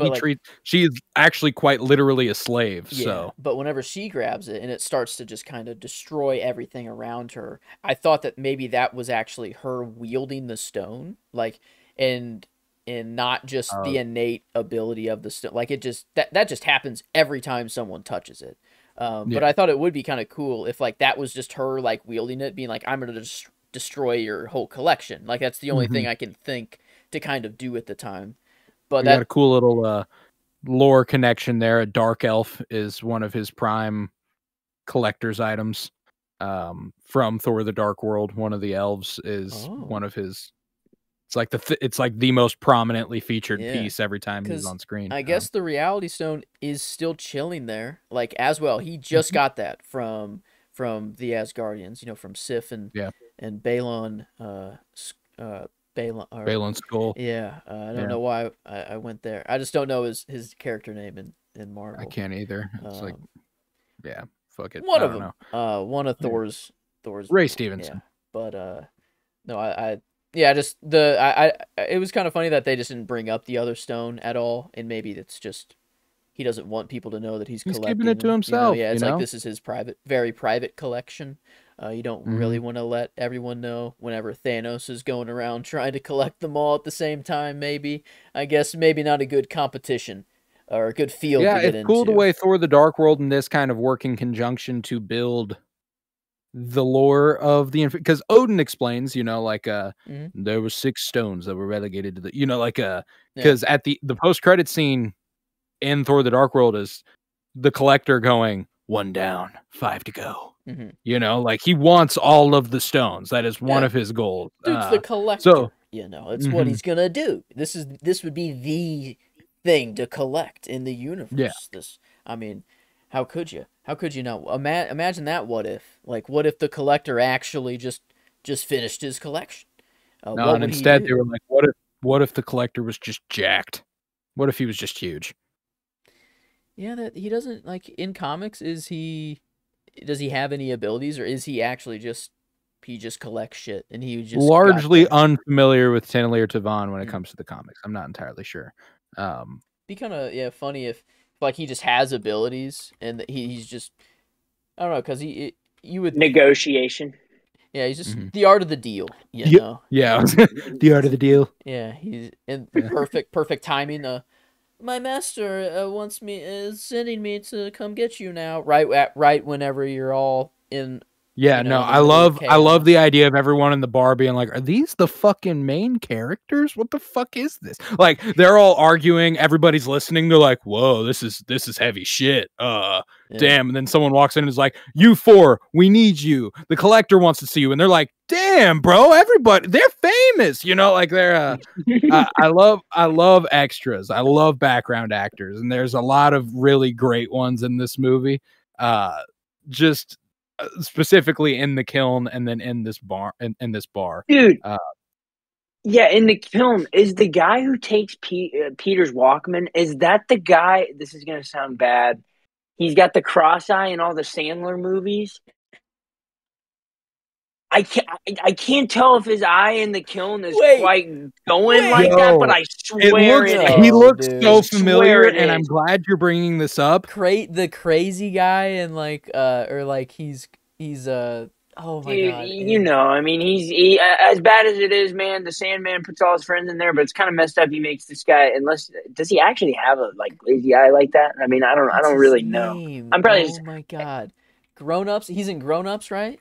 she is actually quite literally a slave. So but whenever she grabs it and it starts to just kind of destroy everything around her, I thought that maybe that was actually her wielding the stone, like and not just the innate ability of the stone. Like it just that just happens every time someone touches it. But I thought it would be kind of cool if like that was just her like wielding it, being like, I'm gonna destroy your whole collection. Like that's the only thing I can think to kind of do at the time. But that got a cool little lore connection there. A dark elf is one of his prime collector's items from Thor: The Dark World. One of the elves is one of his. It's like the most prominently featured piece every time he's on screen. I guess the Reality Stone is still chilling there, like as well. He just got that from the Asgardians, you know, from Sif and Balon. Balon's Skull. Yeah, I don't know why I went there. I just don't know his character name in Marvel. I can't either. It's like, fuck it. One of them. One of Thor's. Ray Stevenson. Yeah, but no, it was kind of funny that they just didn't bring up the other stone at all, and maybe it's just he doesn't want people to know that he's collecting. Keeping it to himself. You know? Yeah, it's like this is his very private collection. You don't really want to let everyone know whenever Thanos is going around trying to collect them all at the same time, maybe. I guess maybe not a good competition or a good field to get into. Yeah, it's cool the way Thor: The Dark World and this kind of work in conjunction to build the lore of the... Because Odin explains, you know, like, there was 6 stones that were relegated to the... You know, like, because at the post-credit scene in Thor: The Dark World is the Collector going, 1 down, 5 to go. You know, like he wants all of the stones. That is one of his goals. Dude's the Collector. So, you know, it's what he's gonna do. This would be the thing to collect in the universe. Yeah. I mean, how could you? How could you not? Imagine that. What if? Like, what if the Collector actually just finished his collection? No, and instead they were like, what if the Collector was just jacked? What if he was just huge? Yeah, that he doesn't like in comics. Does he have any abilities, or is he actually just collects shit and he just largely unfamiliar with Tanelier Tavan when it comes to the comics? I'm not entirely sure. Be kind of funny if like he just has abilities and he's just I don't know because you would negotiation. Yeah, he's just the art of the deal. You know. Yeah, the art of the deal. Yeah, he's in perfect timing. My master wants me is sending me to come get you now. Right whenever you're all in. Yeah, you know, I love the idea of everyone in the bar being like, "Are these the fucking main characters? What the fuck is this?" Like they're all arguing, everybody's listening. They're like, "Whoa, this is heavy shit." Damn. And then someone walks in and is like, "You 4, we need you. The Collector wants to see you." And they're like, "Damn, bro, everybody, they're famous." You know, like they're I love extras. I love background actors, and there's a lot of really great ones in this movie. Just specifically in the kiln and then in this bar in this bar, dude. Yeah, in the kiln is the guy who takes Peter's Walkman. Is that the guy? This is gonna sound bad. He's got the cross eye in all the Sandler movies. I can't tell if his eye in the kiln is quite going like that, but I swear he looks so familiar, it and is. I'm glad you're bringing this up. The crazy guy, and like or like he's oh my Dude, god, you know, I mean, he as bad as it is, man. The Sandman puts all his friends in there, but it's kind of messed up. He makes this guy, does he actually have a like lazy eye like that? I mean, I don't really know. I'm probably my god, Grown Ups. He's in Grown Ups, right?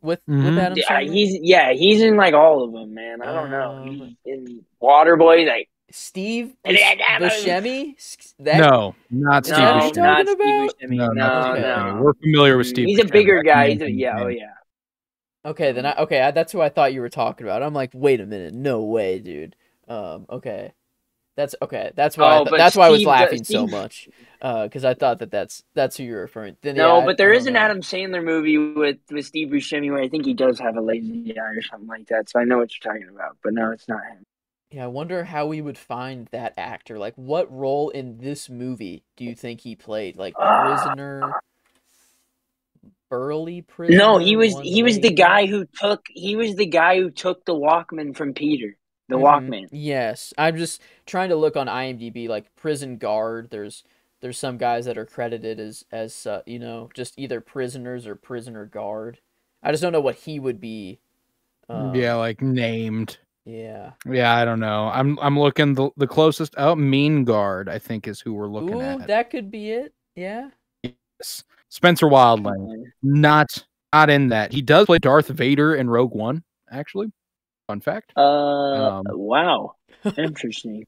With Mhm. Adam Sandler. He's in like all of them, man. I don't know. He's in Waterboy, like Steve Buscemi. No, not Steve no, Buscemi. not Steve about? Buscemi. No, No, not no. We're familiar with Steve. He's a Buscemi. bigger guy. That's the main Yeah, thing. oh yeah. Okay, then that's who I thought you were talking about. I'm like, wait a minute, no way, dude. Okay, that's okay. That's why that's why I was laughing so much, because I thought that's who you're referring. Then no, yeah, but there is an know. Adam Sandler movie with Steve Buscemi where I think he does have a lazy eye or something like that. So I know what you're talking about, but no, it's not him. Yeah, I wonder how we would find that actor. Like, what role in this movie do you think he played? Like prisoner, burly prisoner? No, he was the guy who took the Walkman from Peter. The Walkman. Yes, I'm just trying to look on IMDb, like prison guard. There's some guys that are credited as you know, just either prisoners or prisoner guard. I just don't know what he would be. Yeah, like named. Yeah. Yeah, I don't know. I'm looking the closest. Oh, Mean Guard, I think, is who we're looking at. That could be it. Yeah. Yes. Spencer Wildling, not in that. He does play Darth Vader in Rogue One, actually. Fun fact. Wow, interesting.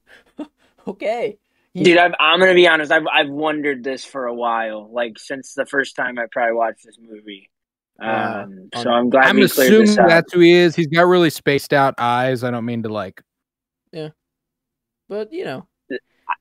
Okay, dude, I'm gonna be honest. I've wondered this for a while, like since the first time I probably watched this movie. Wow. So I'm glad I'm we cleared assuming this out. that's who he is. He's got really spaced out eyes. I don't mean to like. Yeah, but you know.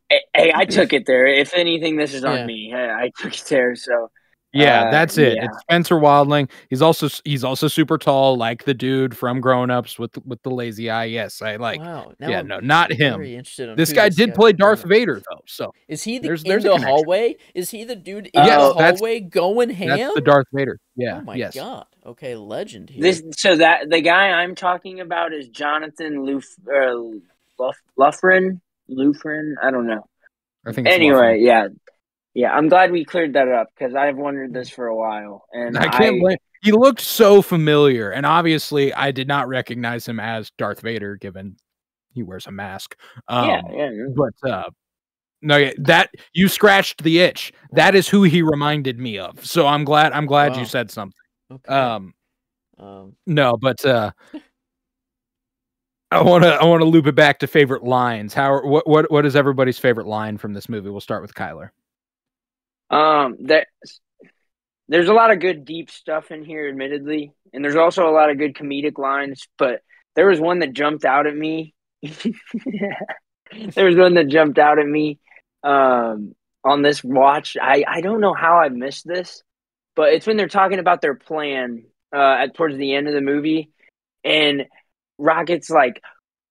Hey, I took it there. If anything, this is on me. I took it there. So. Yeah, that's it. Yeah. It's Spencer Wildling. He's also super tall, like the dude from Grown Ups with the lazy eye. Yes, I like. Wow. Yeah, no, not him. Very interested in this guy did play Darth Vader though. So is he there's in the hallway? Is he the dude in the hallway going ham? That's the Darth Vader. Yeah. Oh my god. Okay, legend here. The guy I'm talking about is Jonathan Lufrin. I don't know. I think. It's anyway, yeah, I'm glad we cleared that up because I've wondered this for a while, and I can't blame. He looked so familiar, and obviously, I did not recognize him as Darth Vader, given he wears a mask. But no, that you scratched the itch. That is who he reminded me of. So I'm glad you said something. Okay. No, but I want to loop it back to favorite lines. What is everybody's favorite line from this movie? We'll start with Kyler. There's a lot of good deep stuff in here, admittedly, and there's also a lot of good comedic lines. But there was one that jumped out at me. On this watch. I don't know how I missed this, but it's when they're talking about their plan towards the end of the movie, and Rocket's like,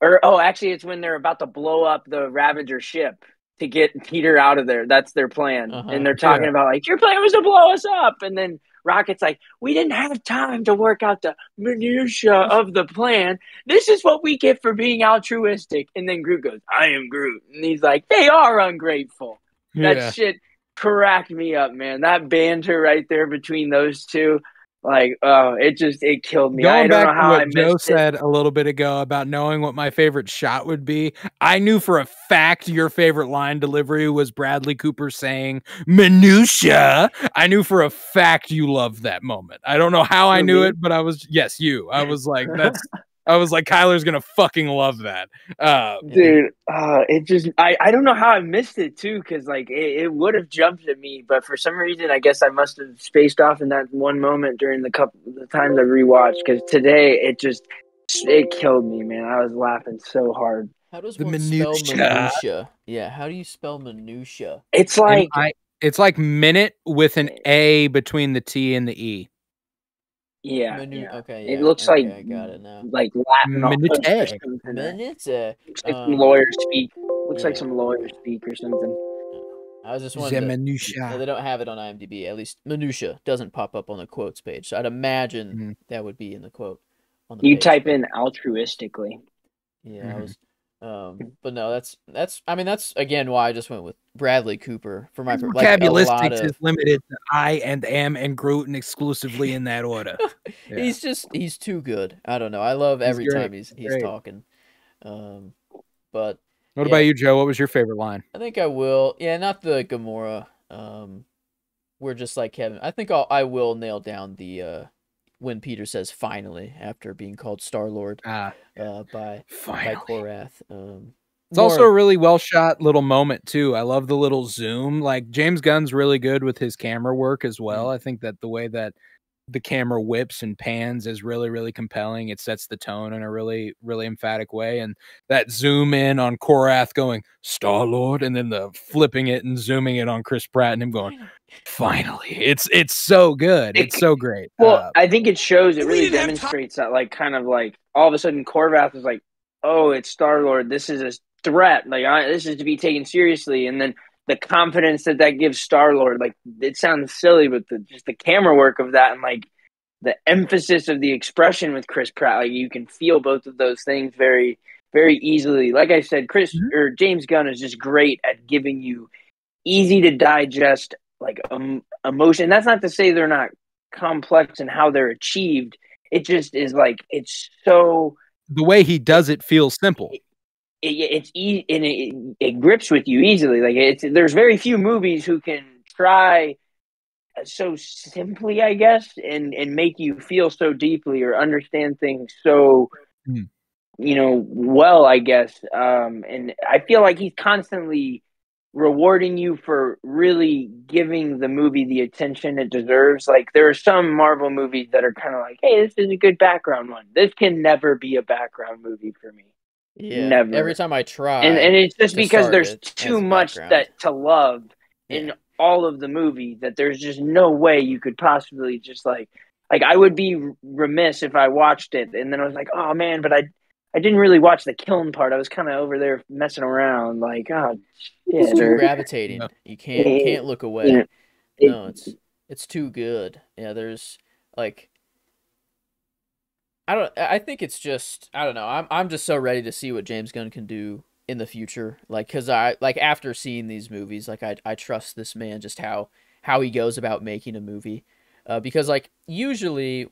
actually, it's when they're about to blow up the Ravager ship to get Peter out of there. That's their plan. And they're talking about like, your plan was to blow us up. And then Rocket's like, we didn't have time to work out the minutia of the plan. This is what we get for being altruistic. And then Groot goes, I am Groot. And he's like, they are ungrateful. Yeah. That shit cracked me up, man. That banter right there between those two. Like, it killed me. Going back to what Joe said a little bit ago about knowing what my favorite shot would be, I knew for a fact your favorite line delivery was Bradley Cooper saying minutia. I knew for a fact you loved that moment. I don't know how I knew it, but I was like, Kyler's gonna fucking love that. Dude, it just I don't know how I missed it too, because like it would have jumped at me, but for some reason I guess I must have spaced off in that one moment during the times I rewatched, because today it killed me, man. I was laughing so hard. How does one spell minutia? Yeah, how do you spell minutia? It's like minute with an A between the T and the E. Yeah, Okay, it looks like I got it now. Like Latin. Minute. Looks like some lawyer speak. Looks like some lawyer speak or something. I was just The wondering. minutia. They don't have it on IMDb. At least minutia doesn't pop up on the quotes page. So I'd imagine that would be in the quote on the You page. type in altruistically. Yeah, I was. But no, that's. I mean, that's again why I just went with Bradley Cooper for my like a lot Vocabularistics of. is limited to I and am and Groot and exclusively in that order. Yeah. He's too good. I don't know. I love every great. time he's talking. But What about you, Joe? What was your favorite line? I think I will. Yeah, not the Gamora. We're just like Kevin. I think I will nail down the when Peter says finally after being called Star-Lord by Korath. It's also a really well shot little moment too. I love the little zoom. Like James Gunn's really good with his camera work as well. I think that the way that the camera whips and pans is really, really compelling. It sets the tone in a really, really emphatic way. And that zoom in on Korath going Star-Lord, and then the flipping it and zooming it on Chris Pratt and him going finally. It's so good. It's so great. Well, I think it really demonstrates that, like, kind of like all of a sudden Korath is like, oh, it's Star-Lord. This is a threat. Like, this is to be taken seriously. And then the confidence that gives Star-Lord, like, it sounds silly, but just the camera work of that and like the emphasis of the expression with Chris Pratt, like you can feel both of those things very, very easily. Like I said, James Gunn is just great at giving you easy to digest like emotion. That's not to say they're not complex in how they're achieved. It just is like it's so the way he does it feels simple. It's easy and it grips with you easily. Like there's very few movies who can try so simply, I guess, and make you feel so deeply or understand things so well, I guess. And I feel like he's constantly rewarding you for really giving the movie the attention it deserves. Like there are some Marvel movies that are kind of like, hey, this is a good background one. This can never be a background movie for me. Yeah, never. Every time I try, and it's just because there's too much to love in all of the movie that there's just no way you could possibly just like I would be remiss if I watched it and then I was like, oh man, but I didn't really watch the kiln part. I was kind of over there messing around, like, oh, shit. It's too gravitating. You can't look away. No, it's too good. Yeah, there's like. I think it's just, I don't know. I'm just so ready to see what James Gunn can do in the future. Like, cause after seeing these movies, like I trust this man, just how he goes about making a movie. Because like usually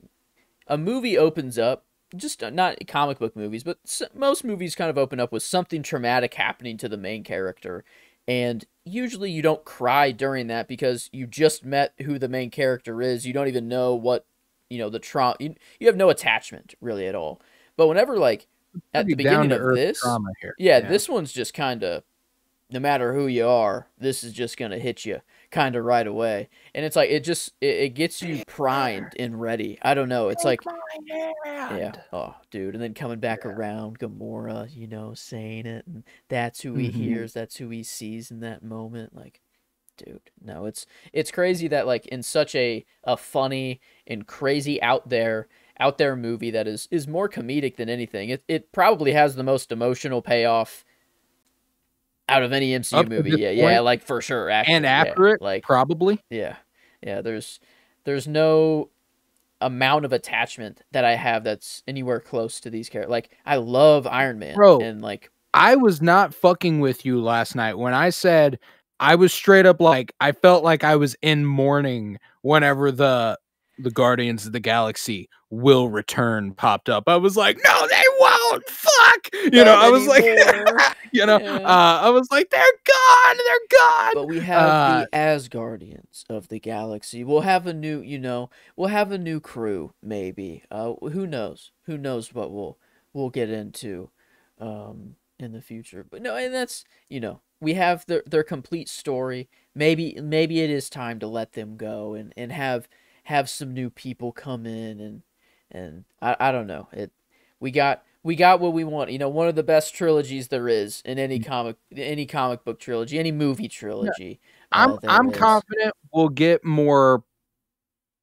a movie opens up, just not comic book movies, but most movies kind of open up with something traumatic happening to the main character. And usually you don't cry during that because you just met who the main character is. You don't even know what, the trauma, you have no attachment really at all. But whenever like at the beginning of this, this one's just kind of, no matter who you are, this is just going to hit you kind of right away. And it's like, it gets you primed and ready. I don't know. It's like, yeah. Oh, dude. And then coming back around, Gamora, saying it. And that's who he hears. That's who he sees in that moment. Like, dude, no, it's crazy that like in such a funny and crazy out there movie that is more comedic than anything. It probably has the most emotional payoff out of any MCU movie. Yeah, like for sure. Actually, and accurate, like probably. Yeah. There's no amount of attachment that I have that's anywhere close to these characters. Like I love Iron Man, bro, and like I was not fucking with you last night when I said I was straight up like I felt like I was in mourning whenever the Guardians of the Galaxy will return popped up. I was like, no, they won't. Fuck. I was like, I was like, they're gone. They're gone. But we have the Asgardians of the Galaxy. We'll have a new, we'll have a new crew maybe. Who knows? Who knows what we'll get into in the future. But no, and that's, we have their complete story. Maybe it is time to let them go and have some new people come in and I don't know. We got what we want. One of the best trilogies there is in any comic book trilogy, any movie trilogy. I'm confident we'll get more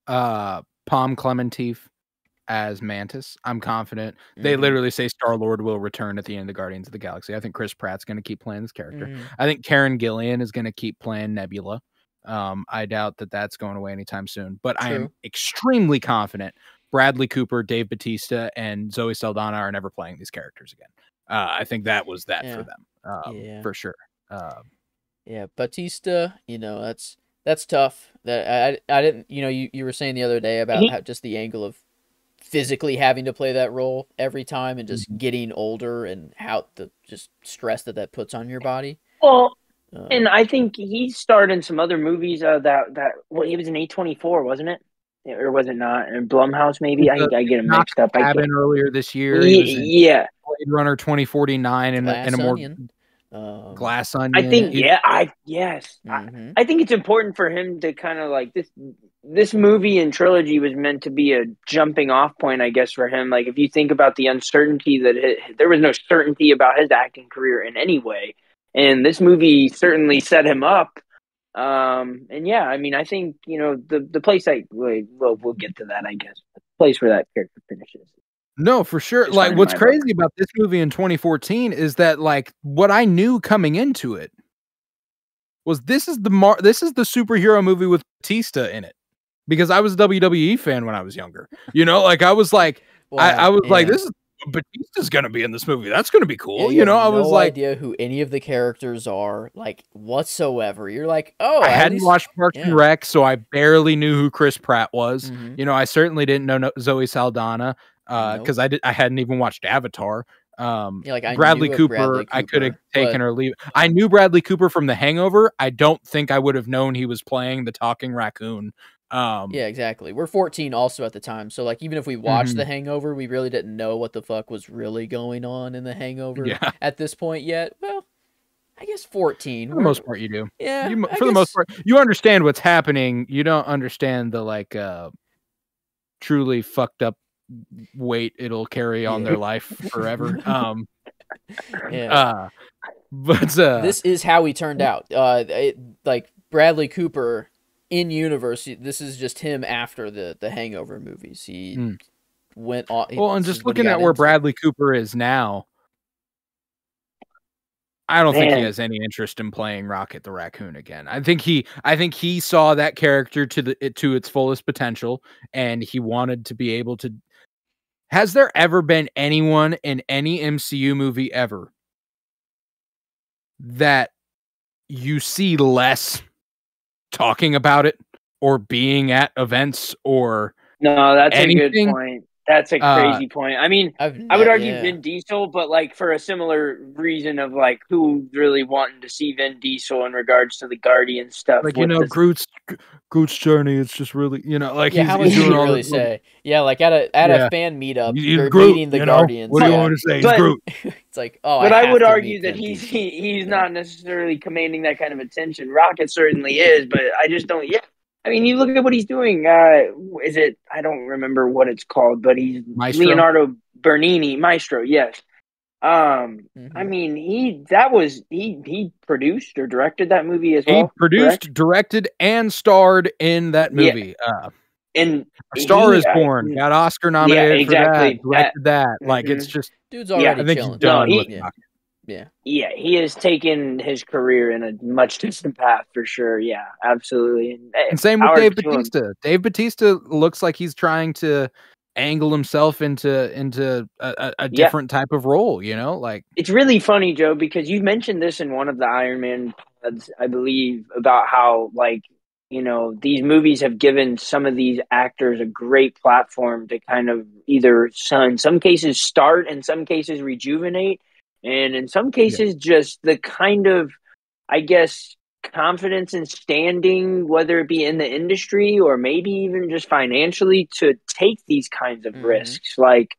Palm Clementif as Mantis. I'm confident. They Mm-hmm. literally say Star-Lord will return at the end of Guardians of the Galaxy. I think Chris Pratt's going to keep playing this character. Mm-hmm. I think Karen Gillan is going to keep playing Nebula. I doubt that that's going away anytime soon, but I am extremely confident Bradley Cooper, Dave Bautista, and Zoe Saldana are never playing these characters again. I think that was that for them, for sure. Yeah, Bautista, you know, that's tough. That I didn't, you know, you were saying the other day about how just the angle of physically having to play that role every time and just getting older and how the just stress that puts on your body. Well, and I think he starred in some other movies well, he was in A24, wasn't it? Or was it not? And Blumhouse, maybe? I get him mixed up. Cabin earlier this year. He was in Blade Runner 2049 and a more Glass Onion. I think, I think it's important for him to kind of like this movie and trilogy was meant to be a jumping off point, I guess, for him. Like, if you think about the uncertainty there was no certainty about his acting career in any way. And this movie certainly set him up. And yeah, I mean, I think, you know, the place we'll get to that, I guess. The place where that character finishes. No, for sure. Like, what's crazy about this movie in 2014 is that, like, what I knew coming into it was this is the superhero movie with Batista in it, because I was a WWE fan when I was younger. You know, like I was like, I was like, this is Batista's gonna be in this movie. That's gonna be cool. Yeah, you know, I was like, idea who any of the characters are, like, whatsoever. You're like, oh, I hadn't watched Parks and Rec, so I barely knew who Chris Pratt was. You know, I certainly didn't know Zoe Saldana because I hadn't even watched Avatar. like Bradley Cooper, I could have taken or leave. I knew Bradley Cooper from The Hangover. I don't think I would have known he was playing the talking raccoon. Yeah, exactly. We're 14 also at the time, so like even if we watched The Hangover, we really didn't know what the fuck was really going on in The Hangover at this point yet. Well, I guess 14. For the most part, you do. Yeah, for the most part, you understand what's happening. You don't understand the like truly fucked up weight it'll carry on their life forever. But this is how he turned out. Like Bradley Cooper in universe, this is just him after the Hangover movies. He went on. Well, and just looking at where Bradley Cooper is now, I don't think he has any interest in playing Rocket the Raccoon again. I think he saw that character to its fullest potential, and he wanted to be able to. Has there ever been anyone in any MCU movie ever that you see less talking about it or being at events or that's anything? A good point. That's a crazy point. I mean, I would argue Vin Diesel, but like for a similar reason of like who's really wanting to see Vin Diesel in regards to the Guardian stuff. Like, you know, Groot's journey. It's just really, you know, like how much doing you really say? Yeah, like at a fan meetup, you're meeting the Guardians. What do you want to say? He's Groot. It's like, oh, but I would argue that he's not necessarily commanding that kind of attention. Rocket certainly is, but I just don't. Yeah. I mean, you look at what he's doing. Is it? I don't remember what it's called, but he's Maestro? Leonardo Bernini, Maestro. Yes. I mean, he produced or directed that movie as well. He produced, directed, and starred in that movie. Yeah. And A Star Is Born got Oscar nominated for that. Directed that. Like it's just dude's already I think chilling. he's done with Yeah, he has taken his career in a much different path for sure. Yeah, absolutely. And same with Dave Bautista. Dave Bautista looks like he's trying to angle himself into a different type of role, you know? Like, it's really funny, Joe, because you mentioned this in one of the Iron Man pods, I believe, about how, like, you know, these movies have given some of these actors a great platform to kind of either, in some cases, start, in some cases, rejuvenate, and in some cases, just the kind of, I guess, confidence and standing, whether it be in the industry or maybe even just financially, to take these kinds of risks. Like,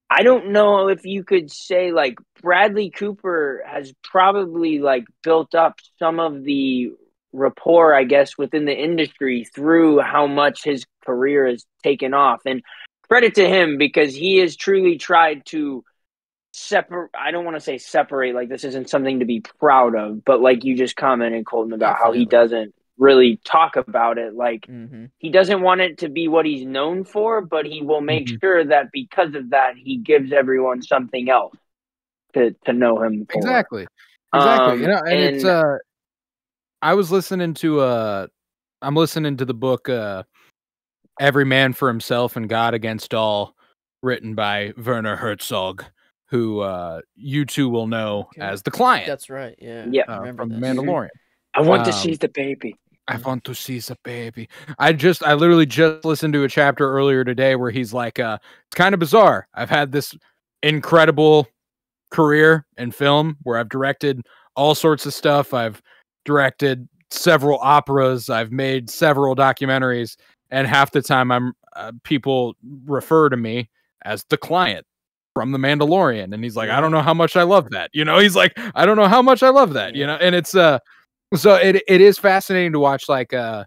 I don't know if you could say, like, Bradley Cooper has probably, like, built up some of the rapport, I guess, within the industry through how much his career has taken off. And credit to him, because he has truly tried to I don't want to say separate, like this isn't something to be proud of, but like you just commented, Colton, about how he doesn't really talk about it. Like, Mm-hmm. he doesn't want it to be what he's known for, but he will make Mm-hmm. sure that because of that, he gives everyone something else to know him for. Exactly. You know, and it's And I was listening to I'm listening to the book Every Man for Himself and God Against All, written by Werner Herzog, who you two will know as the client That's right. Yeah, yeah, I remember from The this. Mandalorian. I want to see Um, the baby. I want to see the baby. I literally just listened to a chapter earlier today where he's like, it's kind of bizarre. I've had this incredible career in film where I've directed all sorts of stuff. I've directed several operas. I've made several documentaries, and half the time I'm people refer to me as the client from The Mandalorian, and he's like, I don't know how much I love that. You know, he's like, I don't know how much I love that. You know, and it's so it is fascinating to watch like the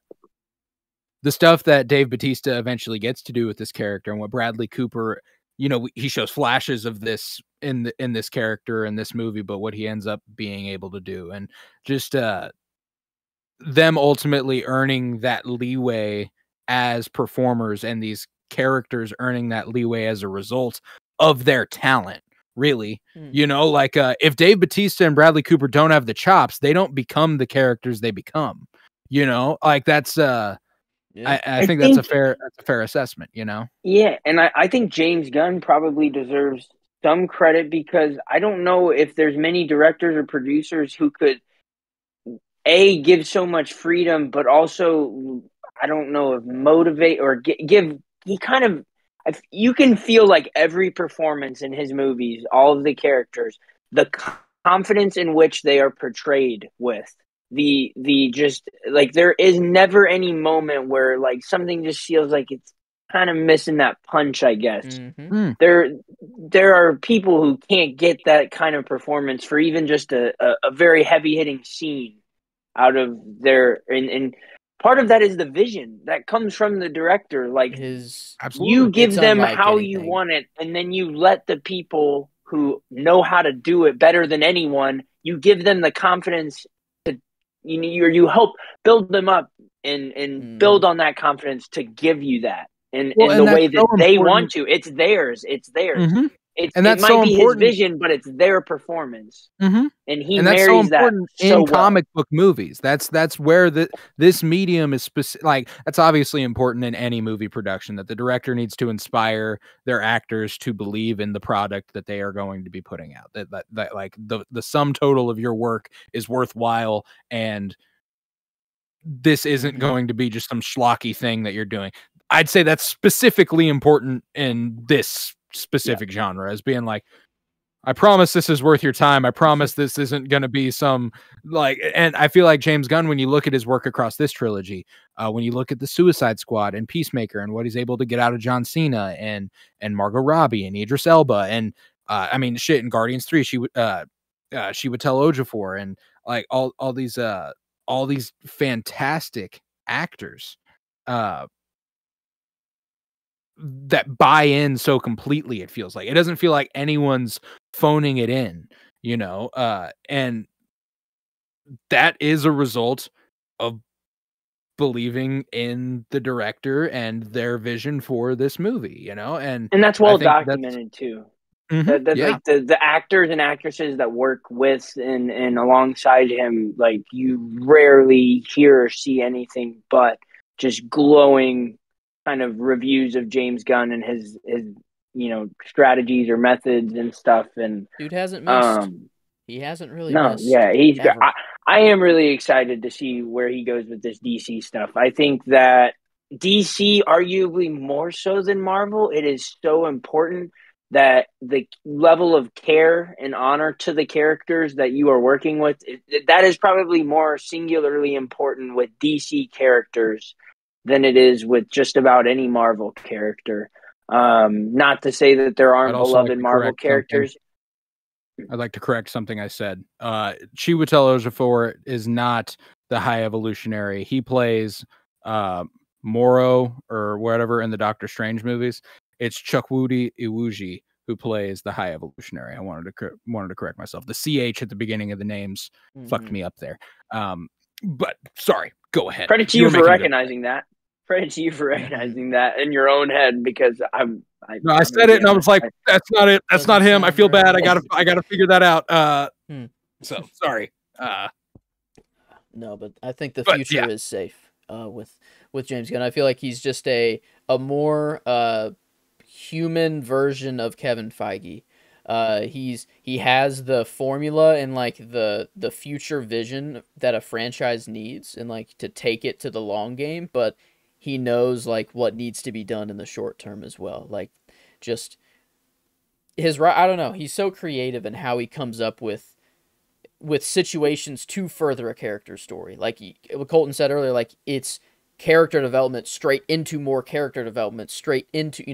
stuff that Dave Bautista eventually gets to do with this character and what Bradley Cooper, you know, he shows flashes of this in this character in this movie, but what he ends up being able to do, and just them ultimately earning that leeway as performers, and these characters earning that leeway as a result of their talent. Really, you know, like if Dave Bautista and Bradley Cooper don't have the chops, they don't become the characters they become. You know, like that's I think that's a fair assessment, you know? Yeah, and I think James Gunn probably deserves some credit, because I don't know if there's many directors or producers who could give so much freedom, but also, I don't know if motivate or give. He kind of, you can feel like every performance in his movies, all of the characters, the confidence in which they are portrayed with. The just like, there is never any moment where like something just feels like it's kind of missing that punch, I guess. Mm-hmm. There are people who can't get that kind of performance for even just a very heavy hitting scene out of their, and part of that is the vision that comes from the director. Like, you give them how you want it, and then you let the people who know how to do it better than anyone, you give them the confidence to, you help build them up and build on that confidence to give you that in the way that they want to. It's theirs. Mm-hmm. And It might be his vision, but it's their performance. Mm-hmm. And he and that's so marries that important so in comic book movies. That's where this medium is like, that's obviously important in any movie production, that the director needs to inspire their actors to believe in the product that they are going to be putting out. That like the sum total of your work is worthwhile, and this isn't going to be just some schlocky thing that you're doing. I'd say that's specifically important in this specific genre, as being like, I promise this is worth your time. I promise this isn't going to be some like, and I feel like James Gunn, when you look at his work across this trilogy, when you look at the Suicide Squad and Peacemaker and what he's able to get out of John Cena and Margot Robbie and Idris Elba, and I mean, shit, in Guardians 3, she would tell Ejiofor, and like all these fantastic actors, that buy in so completely. It feels like, it doesn't feel like anyone's phoning it in, you know, and that is a result of believing in the director and their vision for this movie, you know, and that's I well think that's documented too. That yeah. like the actors and actresses that work with and alongside him, like, you rarely hear or see anything but just glowing kind of reviews of James Gunn and his strategies or methods and stuff. And dude hasn't missed. He hasn't really missed. Yeah, he's ever. I am really excited to see where he goes with this DC stuff. I think that DC, arguably more so than Marvel, it is so important that the level of care and honor to the characters that you are working with, that is probably more singularly important with DC characters than it is with just about any Marvel character. Not to say that there aren't beloved Marvel characters. I'd like to correct something I said. Chiwetel Ejiofor is not the High Evolutionary. He plays Moro or whatever in the Doctor Strange movies. It's Chukwudi Iwuji who plays the High Evolutionary. I wanted to correct myself. The CH at the beginning of the names fucked me up there. But sorry, Go ahead. Credit to you for recognizing that. Credit to you for recognizing that in your own head, because I said it and I was like, that's not it. That's not him. I feel bad. I gotta figure that out. So sorry. No, but I think the future is safe with James Gunn. I feel like he's just a more human version of Kevin Feige. He has the formula and like the future vision that a franchise needs, and like to take it to the long game, but he knows like what needs to be done in the short term as well. Like just I don't know, he's so creative in how he comes up with situations to further a character's story. Like what Colton said earlier, like it's character development straight into more character development, straight into,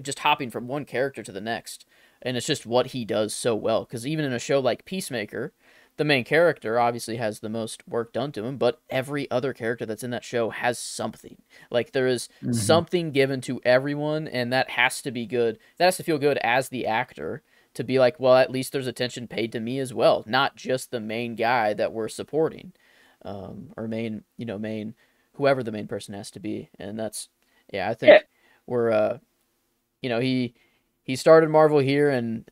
just hopping from one character to the next. And it's just what he does so well. Because even in a show like Peacemaker, the main character obviously has the most work done to him, but every other character that's in that show has something. Like there is something given to everyone, and that has to be good. That has to feel good as the actor to be like, well, at least there's attention paid to me as well, not just the main guy that we're supporting, or main, whoever the main person has to be. And that's, I think we're, he started Marvel here, and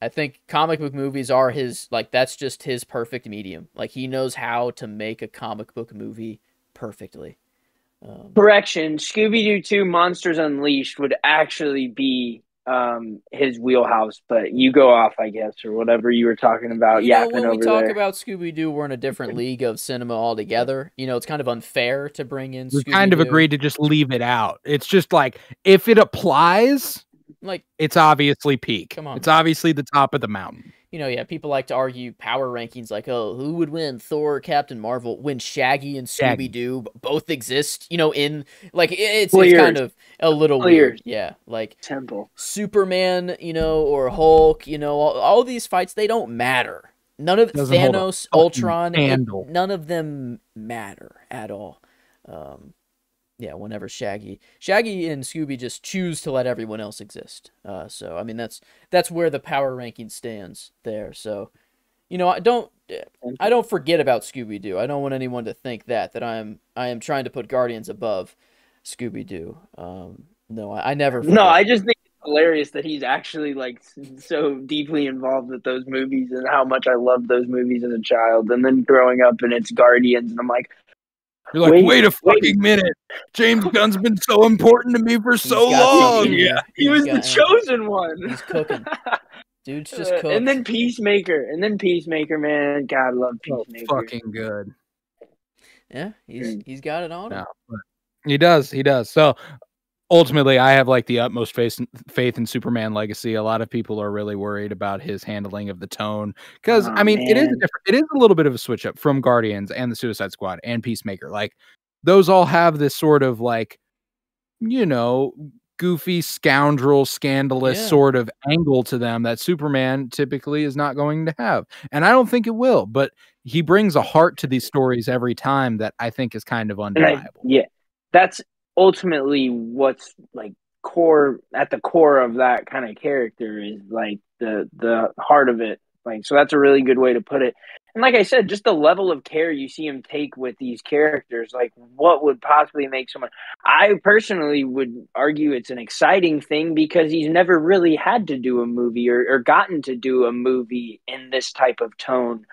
I think comic book movies are his, like, that's just his perfect medium. Like, he knows how to make a comic book movie perfectly. Correction, Scooby-Doo 2 Monsters Unleashed would actually be his wheelhouse, but you go off, I guess, or whatever you were talking about. When we talk about Scooby-Doo, we're in a different league of cinema altogether. It's kind of unfair to bring in Scooby-Doo. We kind of agreed to just leave it out. It's just like, if it applies, like, it's obviously peak. Come on. It's obviously the top of the mountain. People like to argue power rankings, like, oh, who would win, Thor or Captain Marvel, when Shaggy and Scooby-Doo both exist, in, like, it's kind of a little weird. Yeah, like, Temple. Superman, or Hulk, all these fights, they don't matter. None of Thanos, Ultron, none of them matter at all. Whenever Shaggy and Scooby just choose to let everyone else exist. So I mean that's where the power ranking stands there. So, I don't forget about Scooby-Doo. I don't want anyone to think that I am trying to put Guardians above Scooby-Doo. No, I never forget. No, I just think it's hilarious that he's actually like so deeply involved with those movies, and how much I loved those movies as a child, and then growing up and it's Guardians, and I'm like, you're like, wait a fucking minute. James Gunn's been so important to me for so long. He was the chosen one. He's cooking. Dude's just cooking. And then Peacemaker, man. God, I love Peacemaker. So fucking good. Yeah, he's got it on him. He does. So ultimately, I have like the utmost faith in Superman Legacy. A lot of people are really worried about his handling of the tone, because it is a little bit of a switch up from Guardians and the Suicide Squad and Peacemaker. Like, those all have this sort of like, goofy, scoundrel, scandalous sort of angle to them that Superman typically is not going to have, and I don't think it will. But he brings a heart to these stories every time that I think is kind of undeniable. That's ultimately what's like at the core of that kind of character, is like the heart of it. Like, so that's a really good way to put it. And like I said, just the level of care you see him take with these characters, like what would possibly make someone, I personally would argue it's an exciting thing, because he's never really had to do a movie or gotten to do a movie in this type of tone.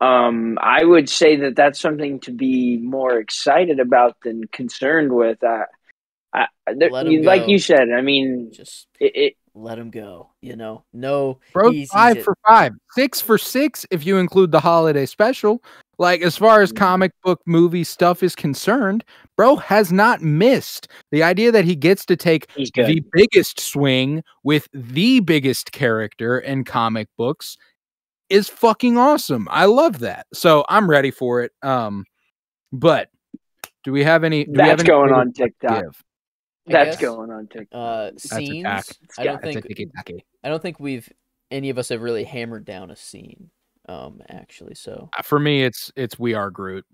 I would say that that's something to be more excited about than concerned with. Like you said, I mean, just it let him go. No, bro, 5 for 5, 6 for 6 if you include the holiday special. Like, as far as comic book movie stuff is concerned, bro has not missed. The idea that he gets to take the biggest swing with the biggest character in comic books is fucking awesome. I love that. So I'm ready for it. But do we have any? That's going on TikTok. That's going on TikTok. Scenes. I don't think any of us have really hammered down a scene. Actually, so for me, it's We Are Groot.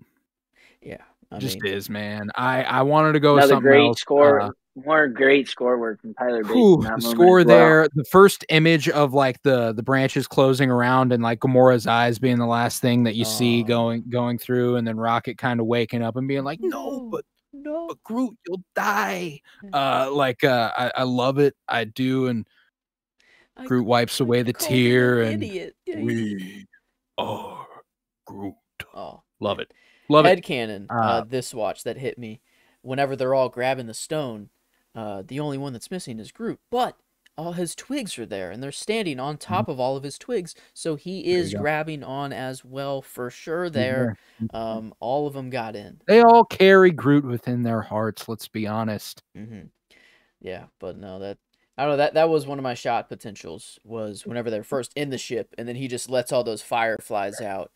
Yeah, is, man. I wanted to go another something great else. score. more great score work from Tyler Bates Whew, in that the moment score as well. there, the first image of like the branches closing around and like Gamora's eyes being the last thing that you see going through, and then Rocket kind of waking up and being like, no, but Groot, you'll die. I love it. I do. And Groot wipes away the tear and idiot. we are Groot. Oh, love it. Love it. Headcanon, this watch that hit me. Whenever they're all grabbing the stone, the only one that's missing is Groot, but all his twigs are there, and they're standing on top of all of his twigs, so he is grabbing on as well for sure there. All of them got in. They all carry Groot within their hearts, let's be honest. Yeah, but no, I don't know, that was one of my shot potentials, was whenever they're first in the ship, and then he just lets all those fireflies out.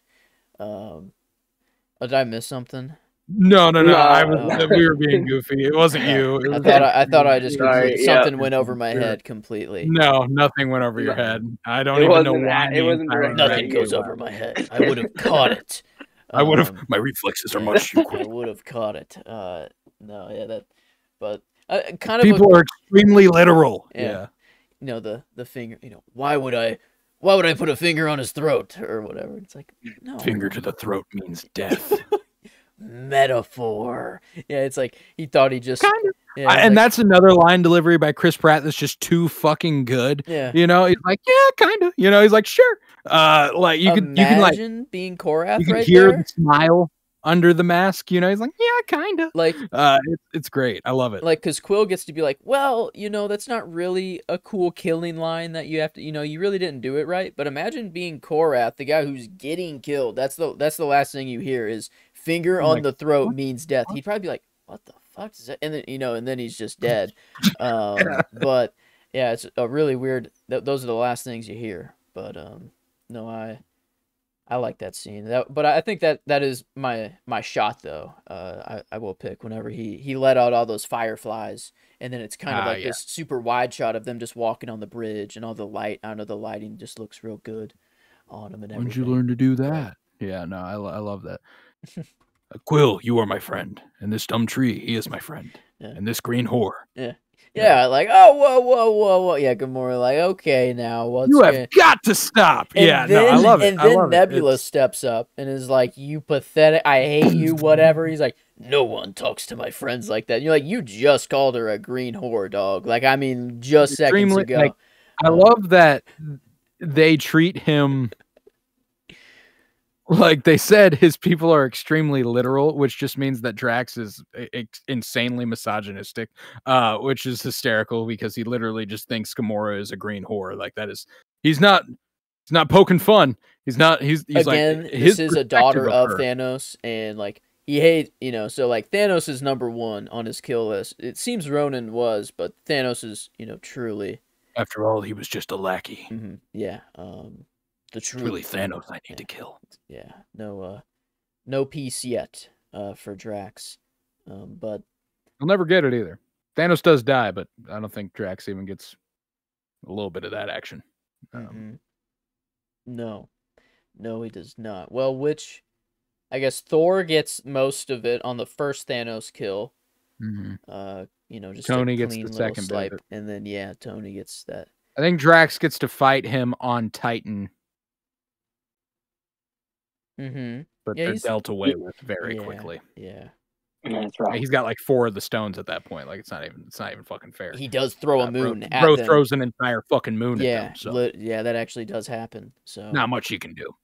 Did I miss something? No. We were being goofy. It wasn't you. It was I thought I just something went over my head completely. No, nothing went over your head. I don't even know why. It wasn't nothing goes over my head. I would have caught it. I would have. My reflexes are much too quick. I would have caught it. But kind of people are extremely literal. Yeah. You know, the finger. You know, why would I put a finger on his throat or whatever? It's like, no. Finger to the throat means death. Metaphor. Yeah, it's like he thought he just kind of. Yeah, and that's another line delivery by Chris Pratt that's just too fucking good. Yeah, you know, he's like, yeah, kind of. You know, he's like, sure. Like you can like being Korath. You can right hear there. the smile under the mask. You know, he's like, yeah, kind of. Like, it's great. I love it. Like, because Quill gets to be like, well, you know, that's not really a cool killing line that you have to, you know, you really didn't do it right. But imagine being Korath, the guy who's getting killed. That's the last thing you hear is finger on the throat means death. He'd probably be like, what the fuck is that? And then, you know, and then he's just dead. But yeah, it's a really weird. Those are the last things you hear. But no, I like that scene. But I think that is my shot though. I will pick whenever he let out all those fireflies, and then it's kind of like this super wide shot of them just walking on the bridge, and all the light. I don't know, the lighting just looks real good on them and everything. When did you learn to do that? Yeah, no, I love that. Quill, you are my friend, and this dumb tree, he is my friend, and this green whore. Yeah, like, oh, whoa. Yeah, Gamora, like, okay, now what's you have got to stop. And I love it. And then Nebula steps up and is like, you pathetic, I hate you, whatever. He's like, no one talks to my friends like that. And you're like, you just called her a green whore, dog. Like, I mean, just seconds ago. Like, I love that they treat him like they said his people are extremely literal, which just means that Drax is insanely misogynistic, which is hysterical because he literally just thinks Gamora is a green whore. Like that is, he's not poking fun. He's again, like, this is a daughter of Thanos, and like he hates, you know, so like Thanos is number one on his kill list. It seems Ronan was, but Thanos is, you know, truly. After all, he was just a lackey. Mm-hmm. Yeah. It's really Thanos I need to kill. Yeah, no peace yet for Drax, but he'll never get it either. Thanos does die, but I don't think Drax even gets a little bit of that action. No, he does not. Well, which I guess Thor gets most of it on the first Thanos kill. You know, just Tony a gets clean the little second swipe, bit. and then Tony gets that. I think Drax gets to fight him on Titan. But they're dealt away with very quickly. Yeah. That's right. He's got like 4 of the stones at that point. Like it's not even fucking fair. He does throw a moon at Bro them. throws an entire fucking moon at them. So that actually does happen. So not much you can do.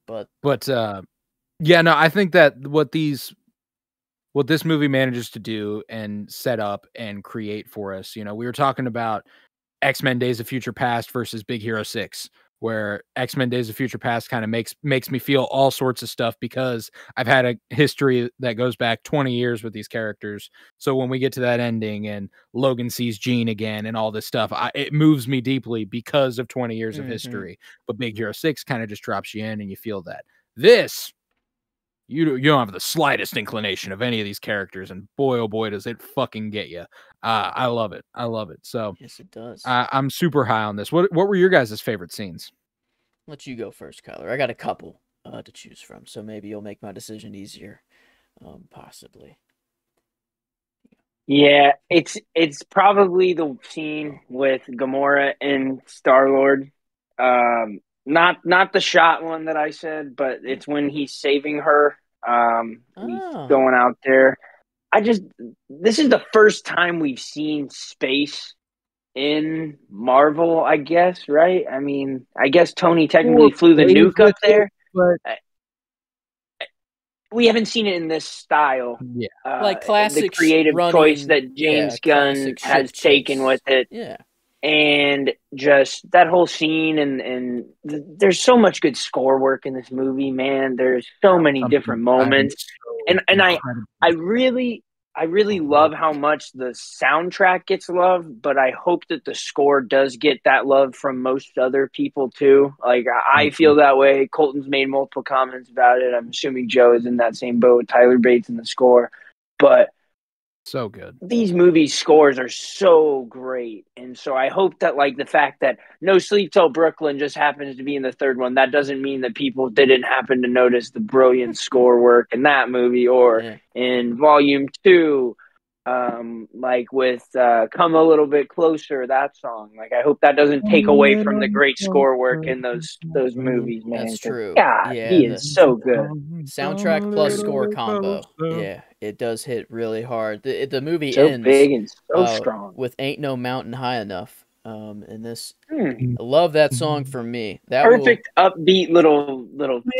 But yeah, no, I think that what this movie manages to do and set up and create for us, you know, we were talking about X-Men Days of Future Past versus Big Hero 6. Where X-Men Days of Future Past kind of makes me feel all sorts of stuff because I've had a history that goes back 20 years with these characters. So when we get to that ending and Logan sees Jean again and all this stuff, it moves me deeply because of 20 years of history. But Big Hero 6 kind of just drops you in and you feel that. This, you don't have the slightest inclination of any of these characters, and boy, oh boy, does it fucking get you. I love it. So yes, it does. I'm super high on this. What were your guys' favorite scenes? Let you go first, Kyler. I got a couple to choose from, so maybe you'll make my decision easier, possibly. Yeah, it's probably the scene with Gamora and Star-Lord. Not the shot one that I said, but it's when he's saving her. He's Oh. going out there. I just This is the first time we've seen space in Marvel, I guess, right? I mean, I guess Tony Or technically flew the plays nuke up with it, there. but We haven't seen it in this style. yeah, Like The classic creative choice running, that yeah, James Gunn classic ship has taken with chase. it, Yeah. and just that whole scene, there's so much good score work in this movie, man. There's so many different I'm moments, so and incredibly I really love how much the soundtrack gets love, but I hope that the score does get that love from most other people too. Like I feel that way. Colton's made multiple comments about it. I'm assuming Joe is in that same boat. Tyler Bates in the score, but so good. these movies scores are so great, and so I hope that like the fact that No Sleep Till Brooklyn just happens to be in the third one, that doesn't mean that people didn't happen to notice the brilliant score work in that movie, or Yeah. in volume 2, like with Come a Little Bit Closer, that song. Like I hope that doesn't take away from the great score work in those movies, man, That's because true. God, Yeah, he the is so good. soundtrack plus score combo. Yeah, it does hit really hard. The movie So ends big and so strong. with "Ain't No Mountain High Enough." And this, Hmm. I love that song for me. That will Perfect upbeat little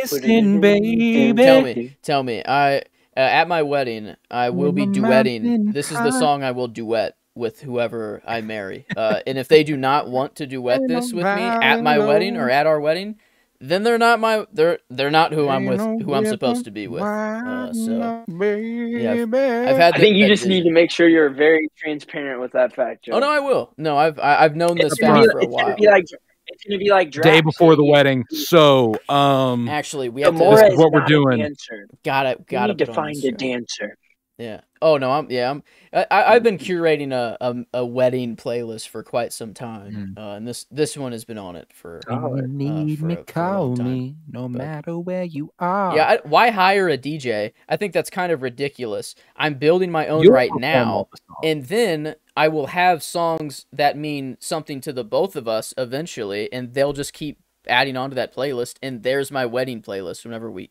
Listen, baby. tell me. I at my wedding, I will be duetting. This is the song I will duet with whoever I marry. And if they do not want to duet this with me at my wedding or at our wedding, then they're not they're not who I'm with, who I'm supposed to be with. So yeah, I've had I think you that just need to vision. make sure you're very transparent with that fact, Oh no, Joe. I will. No, I've known this It's gonna fact be for a it's gonna while. be like it's gonna be like Day Drax before the saying wedding. So, Actually, we have this to Gamora is is what we're not a doing. dancer. gotta You need to put on find this a show. dancer. Yeah. Oh no, I've been curating a wedding playlist for quite some time, and this one has been on it for When you need me, for a long call time. me, no But matter where you are. yeah, why hire a DJ? I think that's kind of ridiculous. I'm building my own You'll right perform all now, the songs. and then I will have songs that mean something to the both of us eventually, and they'll just keep adding on to that playlist. And there's my wedding playlist whenever we,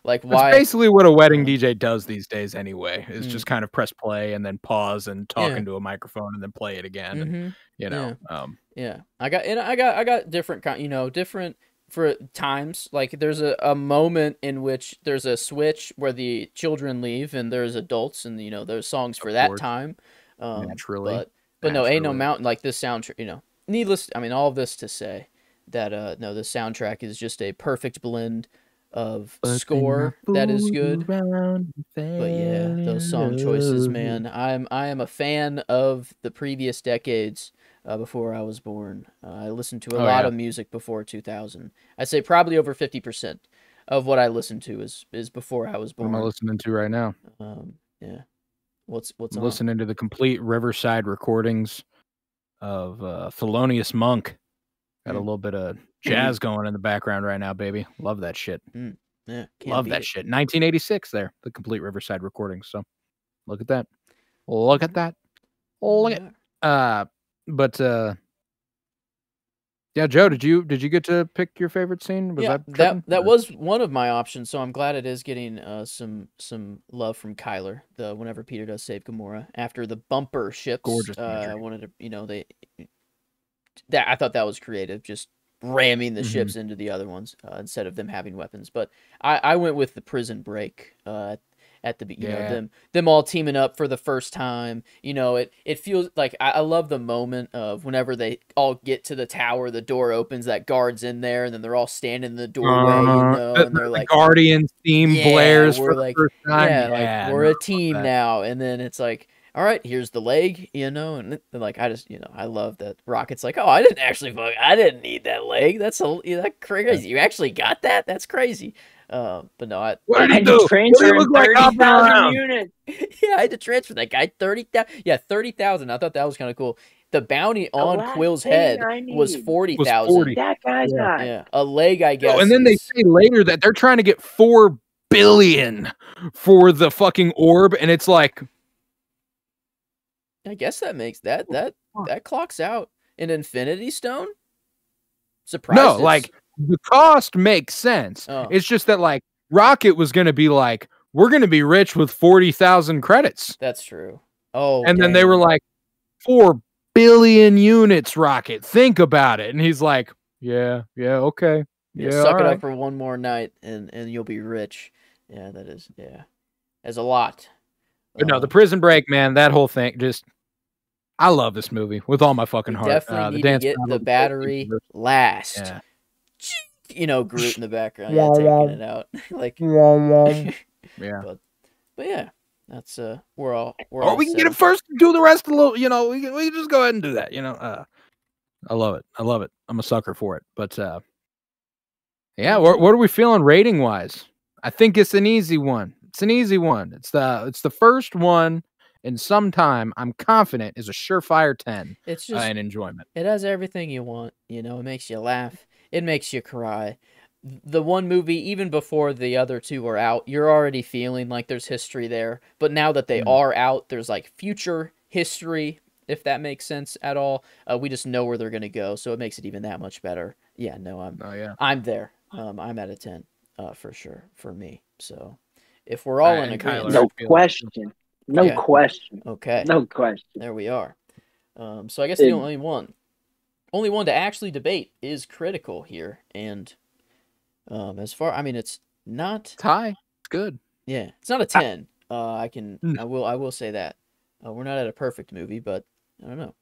like It's why? basically what a wedding DJ does these days anyway, is just Mm, kind of press play and then pause and talk yeah. into a microphone and then play it again. And, Mm-hmm. Yeah. Yeah, I got different different for times. Like there's a moment in which there's a switch where the children leave and there's adults, and there's songs of for that course, time. naturally. But no, ain't no mountain like this soundtrack. Needless. I mean, all of this to say that no, the soundtrack is just a perfect blend of But then I score that is fooled good. around and But yeah, fell those in song choices, love. man. I am a fan of the previous decades before I was born. I listened to a Oh, lot yeah. of music before 2000. I'd say probably over 50% of what I listened to is before I was What am I born. listening to right now? Yeah. What's I'm on? listening to the complete Riverside recordings of Thelonious Monk. Got a little bit of jazz going in the background right now, baby. Love that shit. Yeah, can't Love beat that it. shit. 1986 there, the complete Riverside recordings. So look at that. Look at that. Look at but yeah, Joe, did you get to pick your favorite scene? Was Yeah, that tripping? that Or- was one of my options, so I'm glad it is getting some love from Kyler. The whenever Peter does save Gamora after the bumper ships, Gorgeous I imagery. wanted to, I thought that was creative, just ramming the ships into the other ones instead of them having weapons. But I went with the prison break at the Yeah. them all teaming up for the first time. It feels like I love the moment of whenever they all get to the tower, the door opens, that guard's in there, and then they're all standing in the doorway, and they're the like, Guardians theme blares for we're the like, first time. yeah, like Yeah, we're no, I a love team that. now, and then it's like, all right, here's the leg, and like I just, I love that Rocket's like, oh, I didn't need that leg. That's that crazy. You actually got that? That's crazy. But no, What did I he had to do? What do transfer you in look like hopping 30,000 around? units. yeah, I had to transfer that guy 30,000. Yeah, 30,000. I thought that was kind of cool. The bounty The on last Quill's thing head I was need Was 40,000. 40. that guy's Yeah. eye. Yeah, a leg, I guess. And then they say later that they're trying to get 4 billion for the fucking orb, and it's like, I guess that makes that clocks out. An Infinity Stone? Surprised No, it's like the cost makes sense. Oh. It's just that like Rocket was going to be like, we're going to be rich with 40,000 credits. That's true. Oh, and then they were like, 4 billion units, Rocket. Think about it. And he's like, yeah, okay. Yeah, Yeah, suck it right. up for one more night and you'll be rich. Yeah, that is, There's a lot. But no, the Prison Break, man, that whole thing, just, I love this movie with all my fucking heart. Definitely need to get the battery last. Yeah. You know, Groot in the background, taking it out. Like, yeah. But yeah, that's we're all we can get it first and do the rest a little, you know, we can just go ahead and do that, you know. I love it. I'm a sucker for it. But yeah, what are we feeling rating wise? I think it's an easy one. It's the first one in some time I'm confident is a surefire 10. It's just an enjoyment. It has everything you want, you know. It makes you laugh. It makes you cry. The one movie, even before the other two are out, you're already feeling like there's history there. But now that they are out, there's like future history, if that makes sense at all. We just know where they're gonna go, so it makes it even that much better. Yeah, no, I'm there. I'm at a 10, for sure, for me. So if we're all in agreement, no question. Okay, no question. There we are. So I guess the only one to actually debate is Critical here, and as far, I mean, it's not tie. It's good. Yeah, it's not a 10. I will say that. We're not at a perfect movie, but I don't know.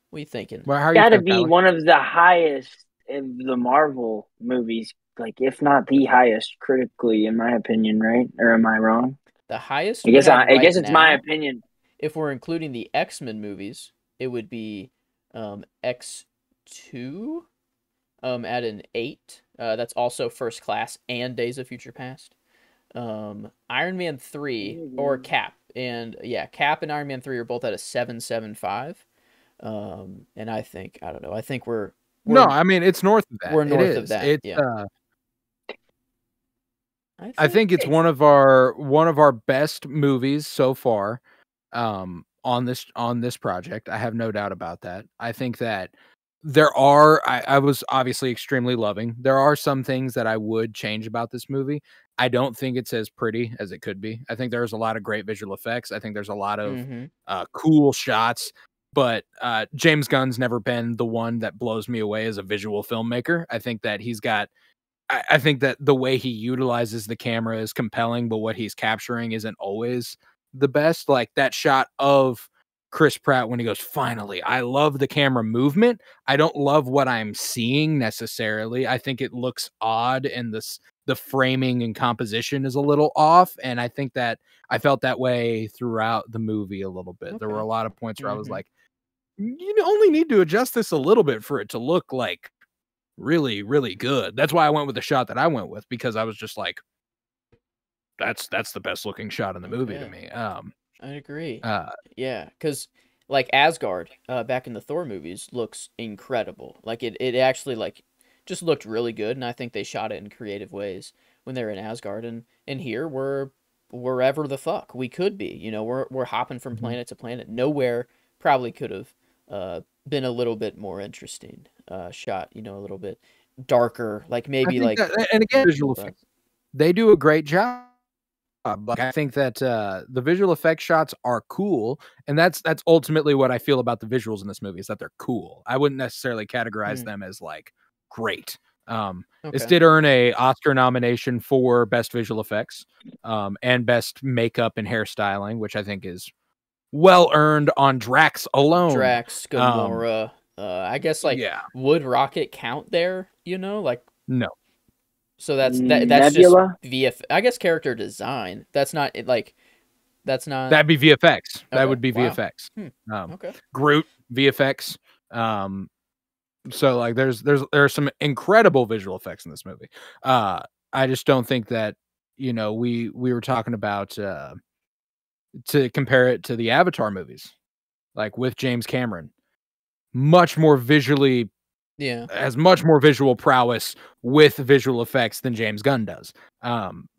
What are you thinking? Well, got to be one of the highest of the Marvel movies, like if not the highest critically, in my opinion, right? Or am I wrong? The highest. I guess it's my opinion. If we're including the X-Men movies, it would be X2 at an 8. That's also First Class and Days of Future Past. Iron Man 3 or Cap, and Cap and Iron Man 3 are both at a 7.75. And I think we're no, I mean it's north of that. We're north of that. I think it's one of our best movies so far on this project. I have no doubt about that. I think that I was obviously extremely loving. There are some things that I would change about this movie. I don't think it's as pretty as it could be. I think there's a lot of great visual effects. I think there's a lot of cool shots. But James Gunn's never been the one that blows me away as a visual filmmaker. I think that I think that the way he utilizes the camera is compelling, but what he's capturing isn't always the best. Like that shot of Chris Pratt when he goes, finally, I love the camera movement. I don't love what I'm seeing necessarily. I think it looks odd and the framing and composition is a little off. And I think that I felt that way throughout the movie a little bit. Okay. There were a lot of points where I was like, you only need to adjust this a little bit for it to look like really, really good. That's why I went with the shot that I went with, because I was just like, that's the best looking shot in the movie to me. I agree. Because like Asgard back in the Thor movies looks incredible. Like it actually like just looked really good, and I think they shot it in creative ways when they were in Asgard. And here we're wherever the fuck we could be. You know, we're hopping from planet to planet. Nowhere probably could have been a little bit more interesting shot. You know, a little bit darker, like maybe like and again, visual effects. They do a great job. Like I think that the visual effects shots are cool, and that's ultimately what I feel about the visuals in this movie, is that they're cool. I wouldn't necessarily categorize them as like great. This did earn a Oscar nomination for best visual effects and best makeup and hairstyling, which I think is well earned on Drax alone. Drax, Gamora. I guess like would Rocket count there? You know, like no. So that's Nebula? just VF. I guess character design. That's not like. That's not. That'd be VFX. That would be VFX. Okay. Groot VFX. So like there are some incredible visual effects in this movie. I just don't think that, you know, we were talking about to compare it to the Avatar movies, like with James Cameron, much more visually has much more visual prowess with visual effects than James Gunn does.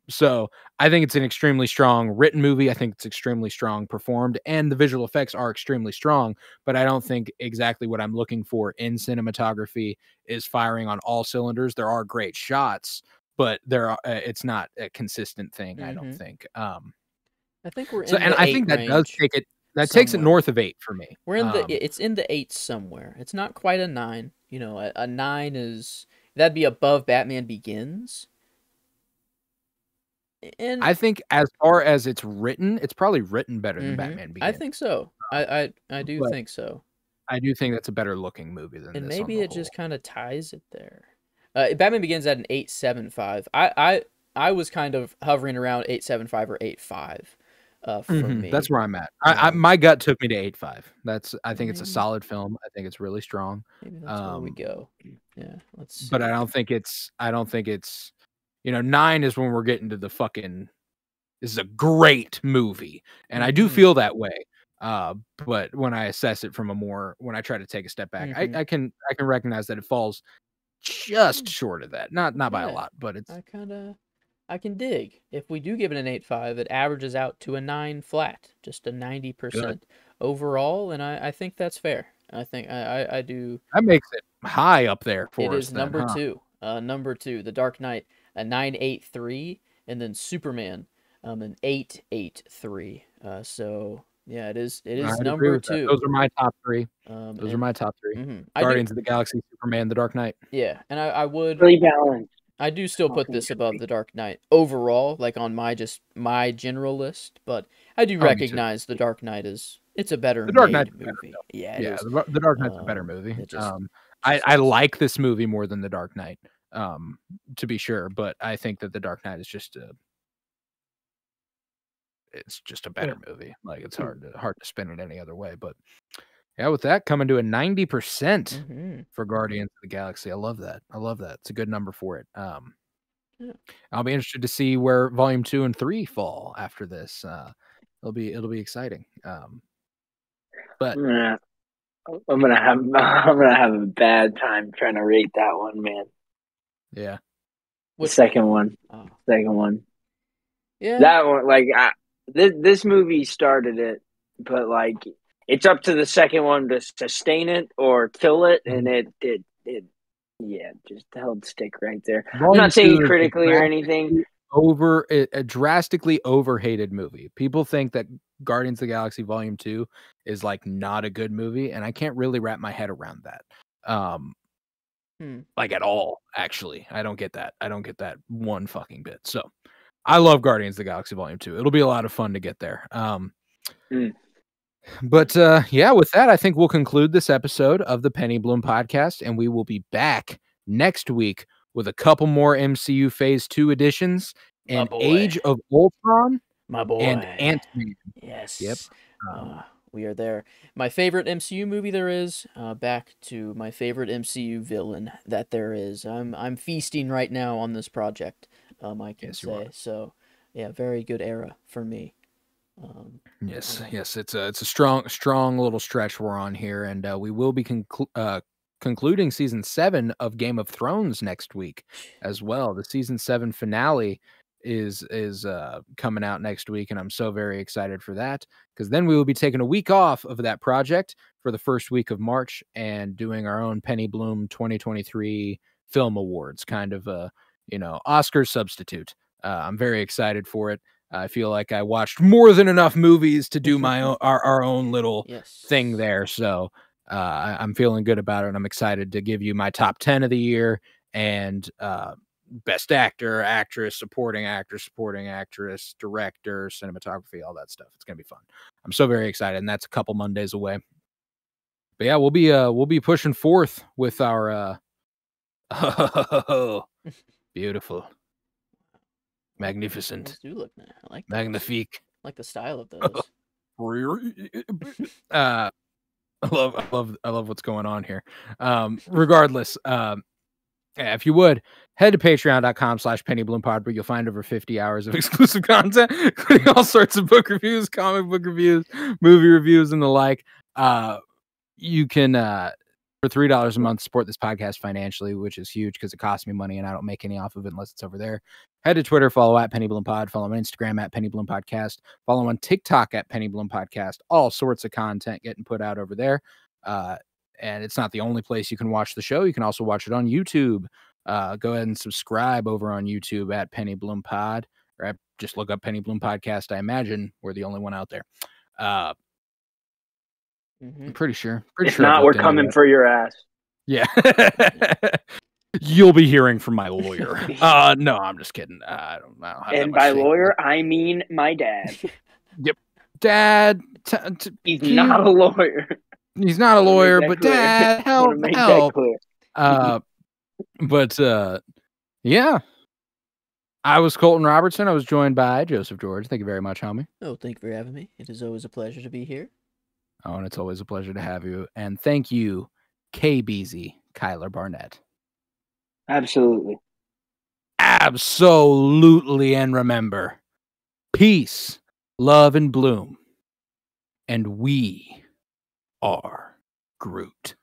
So I think it's an extremely strong written movie. I think it's extremely strong performed, and the visual effects are extremely strong, but I don't think exactly what I'm looking for in cinematography is firing on all cylinders. There are great shots, but it's not a consistent thing, I don't think. I think we're So, in and the I 8 think that does range take it, that takes it somewhere. north of 8 for me. We're in it's in the 8 somewhere. It's not quite a 9. You know, a 9 is, that'd be above Batman Begins. And I think as far as it's written, it's probably written better than Batman Begins. I think so. I do think so. I do think that's a better looking movie than And this. maybe on the it just whole. kind of ties it there. Batman Begins at an 8.75. I was kind of hovering around 8.75 or 8.5 for me. That's where I'm at. My gut took me to 8.5. I think it's a solid film. I think it's really strong. Maybe that's where we go. Yeah, let's see. But I don't think it's 9 is when we're getting to the fucking, this is a great movie. And I do feel that way. But when I assess it from when I try to take a step back, I can recognize that it falls just short of that. Not by a lot, but it's, I can dig. If we do give it an 8.5, it averages out to a 9 flat, just a 90% overall, and I think that's fair. I think I do. That makes it high up there for us. It is number 2. Number 2, The Dark Knight, a 9.83, and then Superman, an 8.83. So yeah, it is number 2. Those are my top 3. Those are my top 3. Guardians of the Galaxy, Superman, The Dark Knight. Yeah, and I would really balanced. I do still put this above The Dark Knight overall, like on my general list, but I do recognize The Dark Knight it's a better made movie. Yeah, it is. The Dark Knight's a better movie. I like this movie more than The Dark Knight, to be sure, but I think that The Dark Knight is just a better movie. Like, it's hard to spin it any other way. But yeah, with that coming to a 90% for Guardians of the Galaxy, I love that. It's a good number for it. I'll be interested to see where Volume 2 and 3 fall after this. It'll be exciting. But I'm gonna have a bad time trying to rate that one, man. Yeah, the second one. Second one. Yeah, that one. Like, this movie started it, but like, it's up to the second one to sustain it or kill it, and it just held stick right there. I'm not saying critically or anything. A drastically overhated movie. People think that Guardians of the Galaxy Volume 2 is like not a good movie, and I can't really wrap my head around that. Like, at all, actually. I don't get that. One fucking bit. So I love Guardians of the Galaxy Volume 2. It'll be a lot of fun to get there. But yeah, with that, I think we'll conclude this episode of the Penny Bloom podcast, and we will be back next week with a couple more MCU Phase 2 editions, and Age of Ultron, and Ant-Man. Yes. Yep. We are there. My favorite MCU movie there is, back to my favorite MCU villain that there is. I'm feasting right now on this project, I can say. So, yeah, very good era for me. Yes, it's a strong little stretch we're on here, and we will be concluding season 7 of Game of Thrones next week as well. The season 7 finale is coming out next week, and I'm so very excited for that, because then we will be taking a week off of that project for the first week of March and doing our own Penny Bloom 2023 Film Awards, kind of a Oscar substitute. I'm very excited for it. I feel like I watched more than enough movies to do my own our own little thing there. So I'm feeling good about it. I'm excited to give you my top 10 of the year, and best actor, actress, supporting actress, director, cinematography, all that stuff. It's going to be fun. I'm so very excited, and that's a couple Mondays away. But yeah, we'll be pushing forth with our beautiful, magnificent, do look nice. I like magnifique. I like the style of those. I love what's going on here. Regardless, if you would head to patreon.com/PennyBloomPod, where you'll find over 50 hours of exclusive content, including all sorts of book reviews, comic book reviews, movie reviews, and the like. You can for $3 a month, support this podcast financially, which is huge because it costs me money and I don't make any off of it unless it's over there. Head to Twitter, follow at Penny Bloom Pod, follow on Instagram at Penny Bloom Podcast, follow on TikTok at Penny Bloom Podcast. All sorts of content getting put out over there. And it's not the only place you can watch the show. You can also watch it on YouTube. Go ahead and subscribe over on YouTube at Penny Bloom Pod, or just look up Penny Bloom Podcast. I imagine we're the only one out there. I'm pretty sure. If not, we're coming for your ass. Yeah. You'll be hearing from my lawyer. No, I'm just kidding. I don't know. And by lawyer, I mean my dad. Yep. Dad. He's not a lawyer. He's not a lawyer, but clear. Dad, help. But yeah. I was Colton Robertson. I was joined by Joseph George. Thank you very much, homie. Oh, thank you for having me. It is always a pleasure to be here. Oh, and it's always a pleasure to have you. And thank you, KBZ, Kyler Barnett. Absolutely. Absolutely. And remember, peace, love, and bloom. And we are Groot.